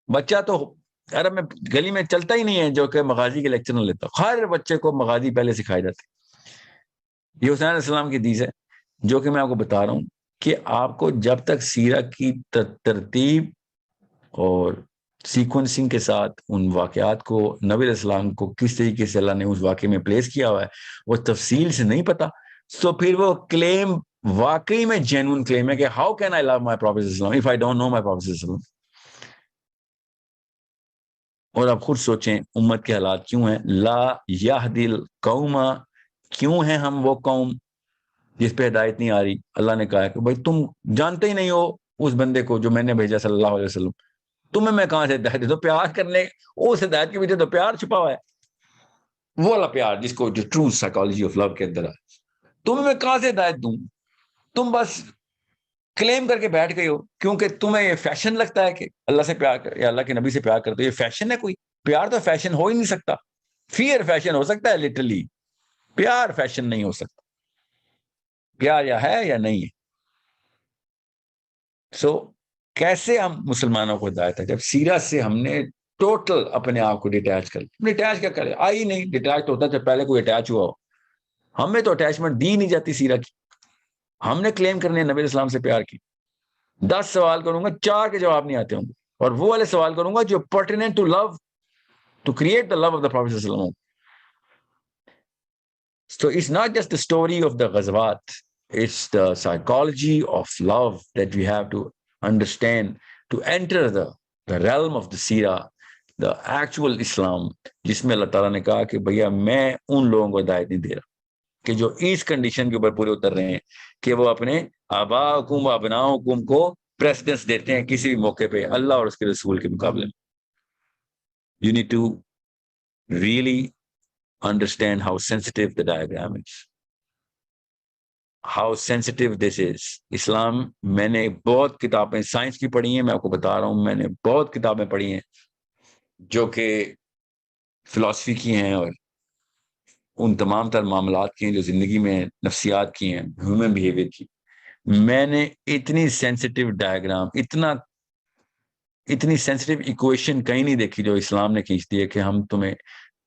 بچہ تو عرب میں گلی میں چلتا ہی نہیں ہے جو کہ مغازی کے لیکچر نہ لیتا. ہر بچے کو مغازی پہلے سکھائے جاتے. یہ حسین علیہ السلام کی حدیث ہے جو کہ میں آپ کو بتا رہا ہوں کہ آپ کو جب تک سیرہ کی ترتیب اور سیکوینسنگ کے ساتھ ان واقعات کو نبی علیہ السلام کو کس طریقے سے اللہ نے اس واقعے میں پلیس کیا ہوا ہے وہ تفصیل سے نہیں پتا، تو پھر وہ کلیم واقعی میں جینون کلیم ہے کہ how can I love my prophet صلی اللہ علیہ وسلم if I don't know my prophet صلی اللہ علیہ وسلم. اور آپ خود سوچیں امت کے حالات کیوں ہیں. لا یہدی القوم، کیوں ہیں ہم وہ قوم جس پہ ہدایت نہیں آ رہی؟ اللہ نے کہا ہے کہ بھائی تم جانتے ہی نہیں ہو اس بندے کو جو میں نے بھیجا صلی اللہ علیہ وسلم، تمہیں میں کہاں سے ہدایت دے دوں؟ پیار کرنے اس ہدایت کے پیچھے تو پیار چھپا ہوا ہے، وہ والا پیار جس کو جو ٹرو سائیکالوجی آف لو کے اندر ہے. تمہیں میں کہاں سے ہدایت دوں؟ تم بس کلیم کر کے بیٹھ گئے ہو کیونکہ تمہیں یہ فیشن لگتا ہے کہ اللہ سے پیار کر یا اللہ کے نبی سے پیار کرتے. یہ فیشن ہے کوئی؟ پیار تو فیشن ہو ہی نہیں سکتا. فیئر فیشن ہو سکتا ہے لٹرلی، پیار فیشن نہیں ہو سکتا. پیار یا ہے یا نہیں ہے. سو کیسے ہم مسلمانوں کو ہدایت ہے جب سیرہ سے ہم نے ٹوٹل اپنے آپ کو ڈیٹیچ کر لیا. ڈیٹیچ کیا کرے؟ آئی نہیں. ڈیٹیچ تو ہوتا جب پہلے کوئی اٹیچ ہوا ہو. ہمیں تو اٹیچمنٹ دی نہیں جاتی سیرہ کی. ہم نے کلیم کرنے نبی علیہ السلام سے پیار کی. 10 سوال کروں گا 4 کے جواب نہیں آتے ہوں گے, اور وہ والے سوال کروں گا جو pertinent to love, to create the love of the Prophet صلی اللہ علیہ وسلم. So it's not just the story of the ghazwat, it's the psychology of love that we have to understand to enter the realm of the seerah, the actual Islam, جس میں اللہ تعالیٰ نے کہا کہ بھیا میں ان لوگوں کو ہدایت نہیں دے رہا کہ جو اس کنڈیشن کے اوپر پورے اتر رہے ہیں کہ وہ اپنے آبا حکم و ابناء حکم کو پریسیڈنس دیتے ہیں کسی بھی موقع پہ اللہ اور اس کے رسول کے مقابلے میں. You need to really understand how sensitive the diagram is, how sensitive this is. اسلام, میں نے بہت کتابیں سائنس کی پڑھی ہیں, میں آپ کو بتا رہا ہوں, میں نے بہت کتابیں پڑھی ہیں جو کہ فلسفی کی ہیں اور ان تمام تر معاملات کی ہیں جو زندگی میں نفسیات کی ہیں, ہیومن بیہیویئر کی. میں نے اتنی سینسٹیو ڈائیگرام, اتنی سینسٹیو ایکویشن کہیں نہیں دیکھی جو اسلام نے کھینچ دی ہے کہ ہم تمہیں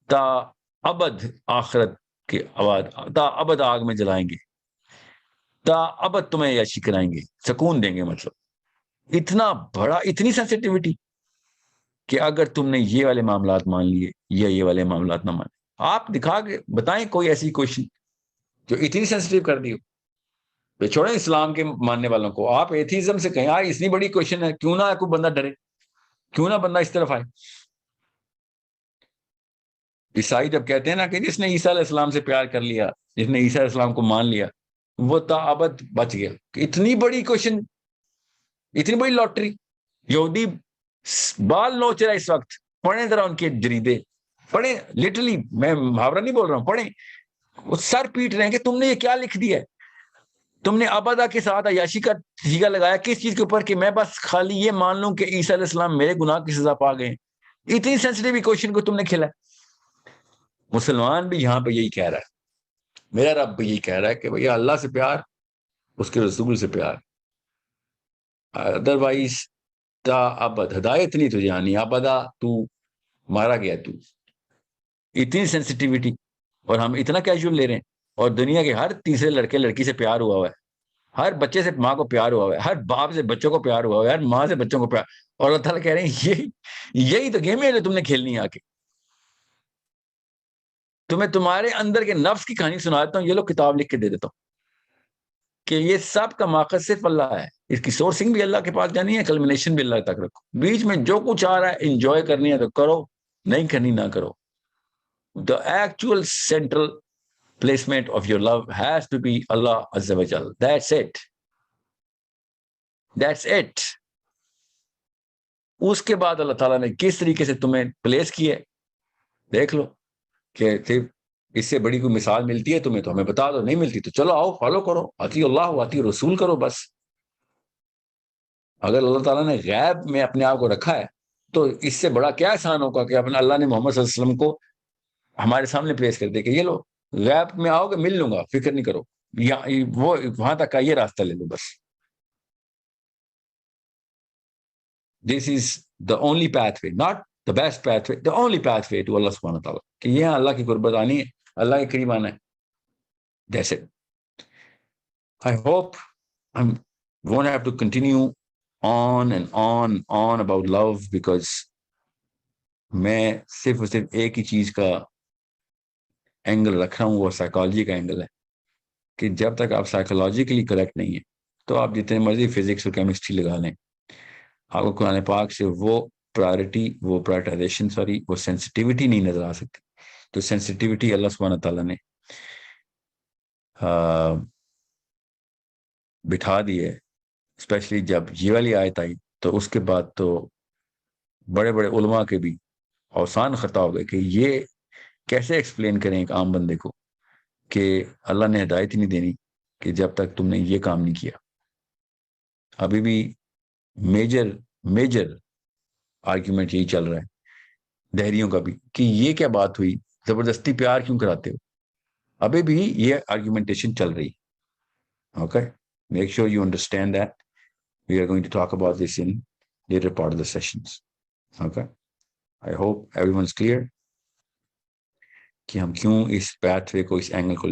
تا ابد آخرت کے بعد تا ابد آگ میں جلائیں گے, تا ابد تمہیں عیاشی کرائیں گے, سکون دیں گے. مطلب اتنا بڑا, اتنی سینسٹیوٹی کہ اگر تم نے یہ والے معاملات مان لیے یا یہ والے معاملات نہ مانے, آپ دکھا کے بتائیں کوئی ایسی کوشچن جو اتنی سینسٹیو کر دی ہو. چھوڑیں اسلام کے ماننے والوں کو, آپ ایتھیزم سے کہیں یار اتنی بڑی کوشچن ہے, کیوں نہ کوئی بندہ ڈرے, کیوں نہ بندہ اس طرف آئے. عیسائی جب کہتے ہیں نا کہ جس نے عیسیٰ علیہ السلام سے پیار کر لیا, جس نے عیسیٰ علیہ السلام کو مان لیا, وہ تا ابد بچ گیا. اتنی بڑی کوشچن, اتنی بڑی لاٹری. یہودی بال نوچ رہا اس وقت, پڑھیں ذرا ان کے جریدے, پڑھیں, لٹرلی میں محاورہ نہیں بول رہا ہوں, پڑھیں. وہ سر پیٹ رہے ہیں کہ تم نے یہ کیا لکھ دیا ہے, تم نے ابدا کے ساتھ عیاشی کا ٹھیکہ لگایا کس چیز کے اوپر کہ میں بس خالی یہ مان لوں کہ عیسیٰ علیہ السلام میرے گناہ کی سزا پا گئے. اتنی سینسٹیو ایکویشن کو تم نے کھیلا. مسلمان بھی یہاں پہ یہی کہہ رہا ہے, میرا رب بھی یہی کہہ رہا ہے کہ بھیا اللہ سے پیار, اس کے رسول سے پیار, ادروائز تا ابد ہدایت نہیں تجھے آنی, ابدا تو مارا گیا. تو اتنی سینسٹیوٹی, اور ہم اتنا کیجول لے رہے ہیں. اور دنیا کے ہر تیسرے لڑکے لڑکی سے پیار ہوا ہے, ہر بچے سے ماں کو پیار ہوا ہے, ہر باپ سے بچوں کو پیار ہوا ہے, ہر ماں سے بچوں کو پیار. اور اللہ تعالیٰ کہہ رہے ہیں یہی تو گیم ہے جو تم نے کھیلنی ہے. آ کے تمہیں تمہارے اندر کے نفس کی کہانی سنا دیتا ہوں, یہ لوگ کتاب لکھ کے دے دیتا ہوں کہ یہ سب کا ماخذ صرف اللہ ہے. اس کی سورسنگ بھی اللہ کے پاس جانی ہے, کلمنیشن بھی اللہ تک رکھو. بیچ میں جو کچھ آ رہا ہے انجوائے کرنی ہے تو کرو, نہیں کرنی نہ کرو. The actual central placement of your love has to be Allah Azza wa Jal. That's it. That's it. اس کے بعد اللہ تعالیٰ نے کس طریقے سے تمہیں پلیس کیا ہے دیکھ لو, کہ اس سے بڑی کوئی مثال ملتی ہے تمہیں تو ہمیں بتا دو, نہیں ملتی تو چلو آؤ فالو کرو, اطیع اللہ و اطیع رسول کرو بس. اگر اللہ تعالیٰ نے غیب میں اپنے آپ کو رکھا ہے تو اس سے بڑا کیا احسان ہوگا کہ اپنے اللہ نے محمد صلی اللہ علیہ وسلم کو ہمارے سامنے پلیس کر دے کہ یہ لو غیب میں آؤ گے مل لوں گا, فکر نہیں کرو, وہ وہاں تک کا یہ راستہ لے لو بس. This is the only pathway, not the best pathway, the only pathway to Allah subhanahu wa ta'ala. کہ یہ اللہ کی قربت آنی ہے, اللہ کے قریب آنا ہے. That's it. I hope I won't have to continue on and on about love, because میں صرف اور صرف ایک ہی چیز کا اینگل رکھ رہا ہوں, وہ سائیکالوجی کا اینگل ہے. کہ جب تک آپ سائیکولوجیکلی کریکٹ نہیں ہیں تو آپ جتنے مرضی فزکس اور کیمسٹری لگا لیں, آپ کو قرآن پاک سے وہ پرائرٹی, وہ پرائرٹائزیشن, وہ سینسٹیوٹی نہیں نظر آ سکتی. تو سینسٹیوٹی اللہ سبحانہ تعالیٰ نے بٹھا دی ہے, اسپیشلی جب یہ والی آیت آئی تو اس کے بعد تو بڑے بڑے علماء کے بھی اوسان خطا ہو گئے کہ یہ کیسے ایکسپلین کریں ایک عام بندے کو کہ اللہ نے ہدایت ہی نہیں دینی کہ جب تک تم نے یہ کام نہیں کیا. ابھی بھی میجر آرگیومنٹ یہی چل رہا ہے دہریوں کا بھی کہ یہ کیا بات ہوئی, زبردستی پیار کیوں کراتے ہو. ابھی بھی یہ آرگیومنٹیشن چل رہی. Okay, make sure you understand that. We are going to talk about this in later part of the sessions. Okay, I hope everyone is clear کہ ہم کیوں اس پیتھ وے کو, اس اینگل کو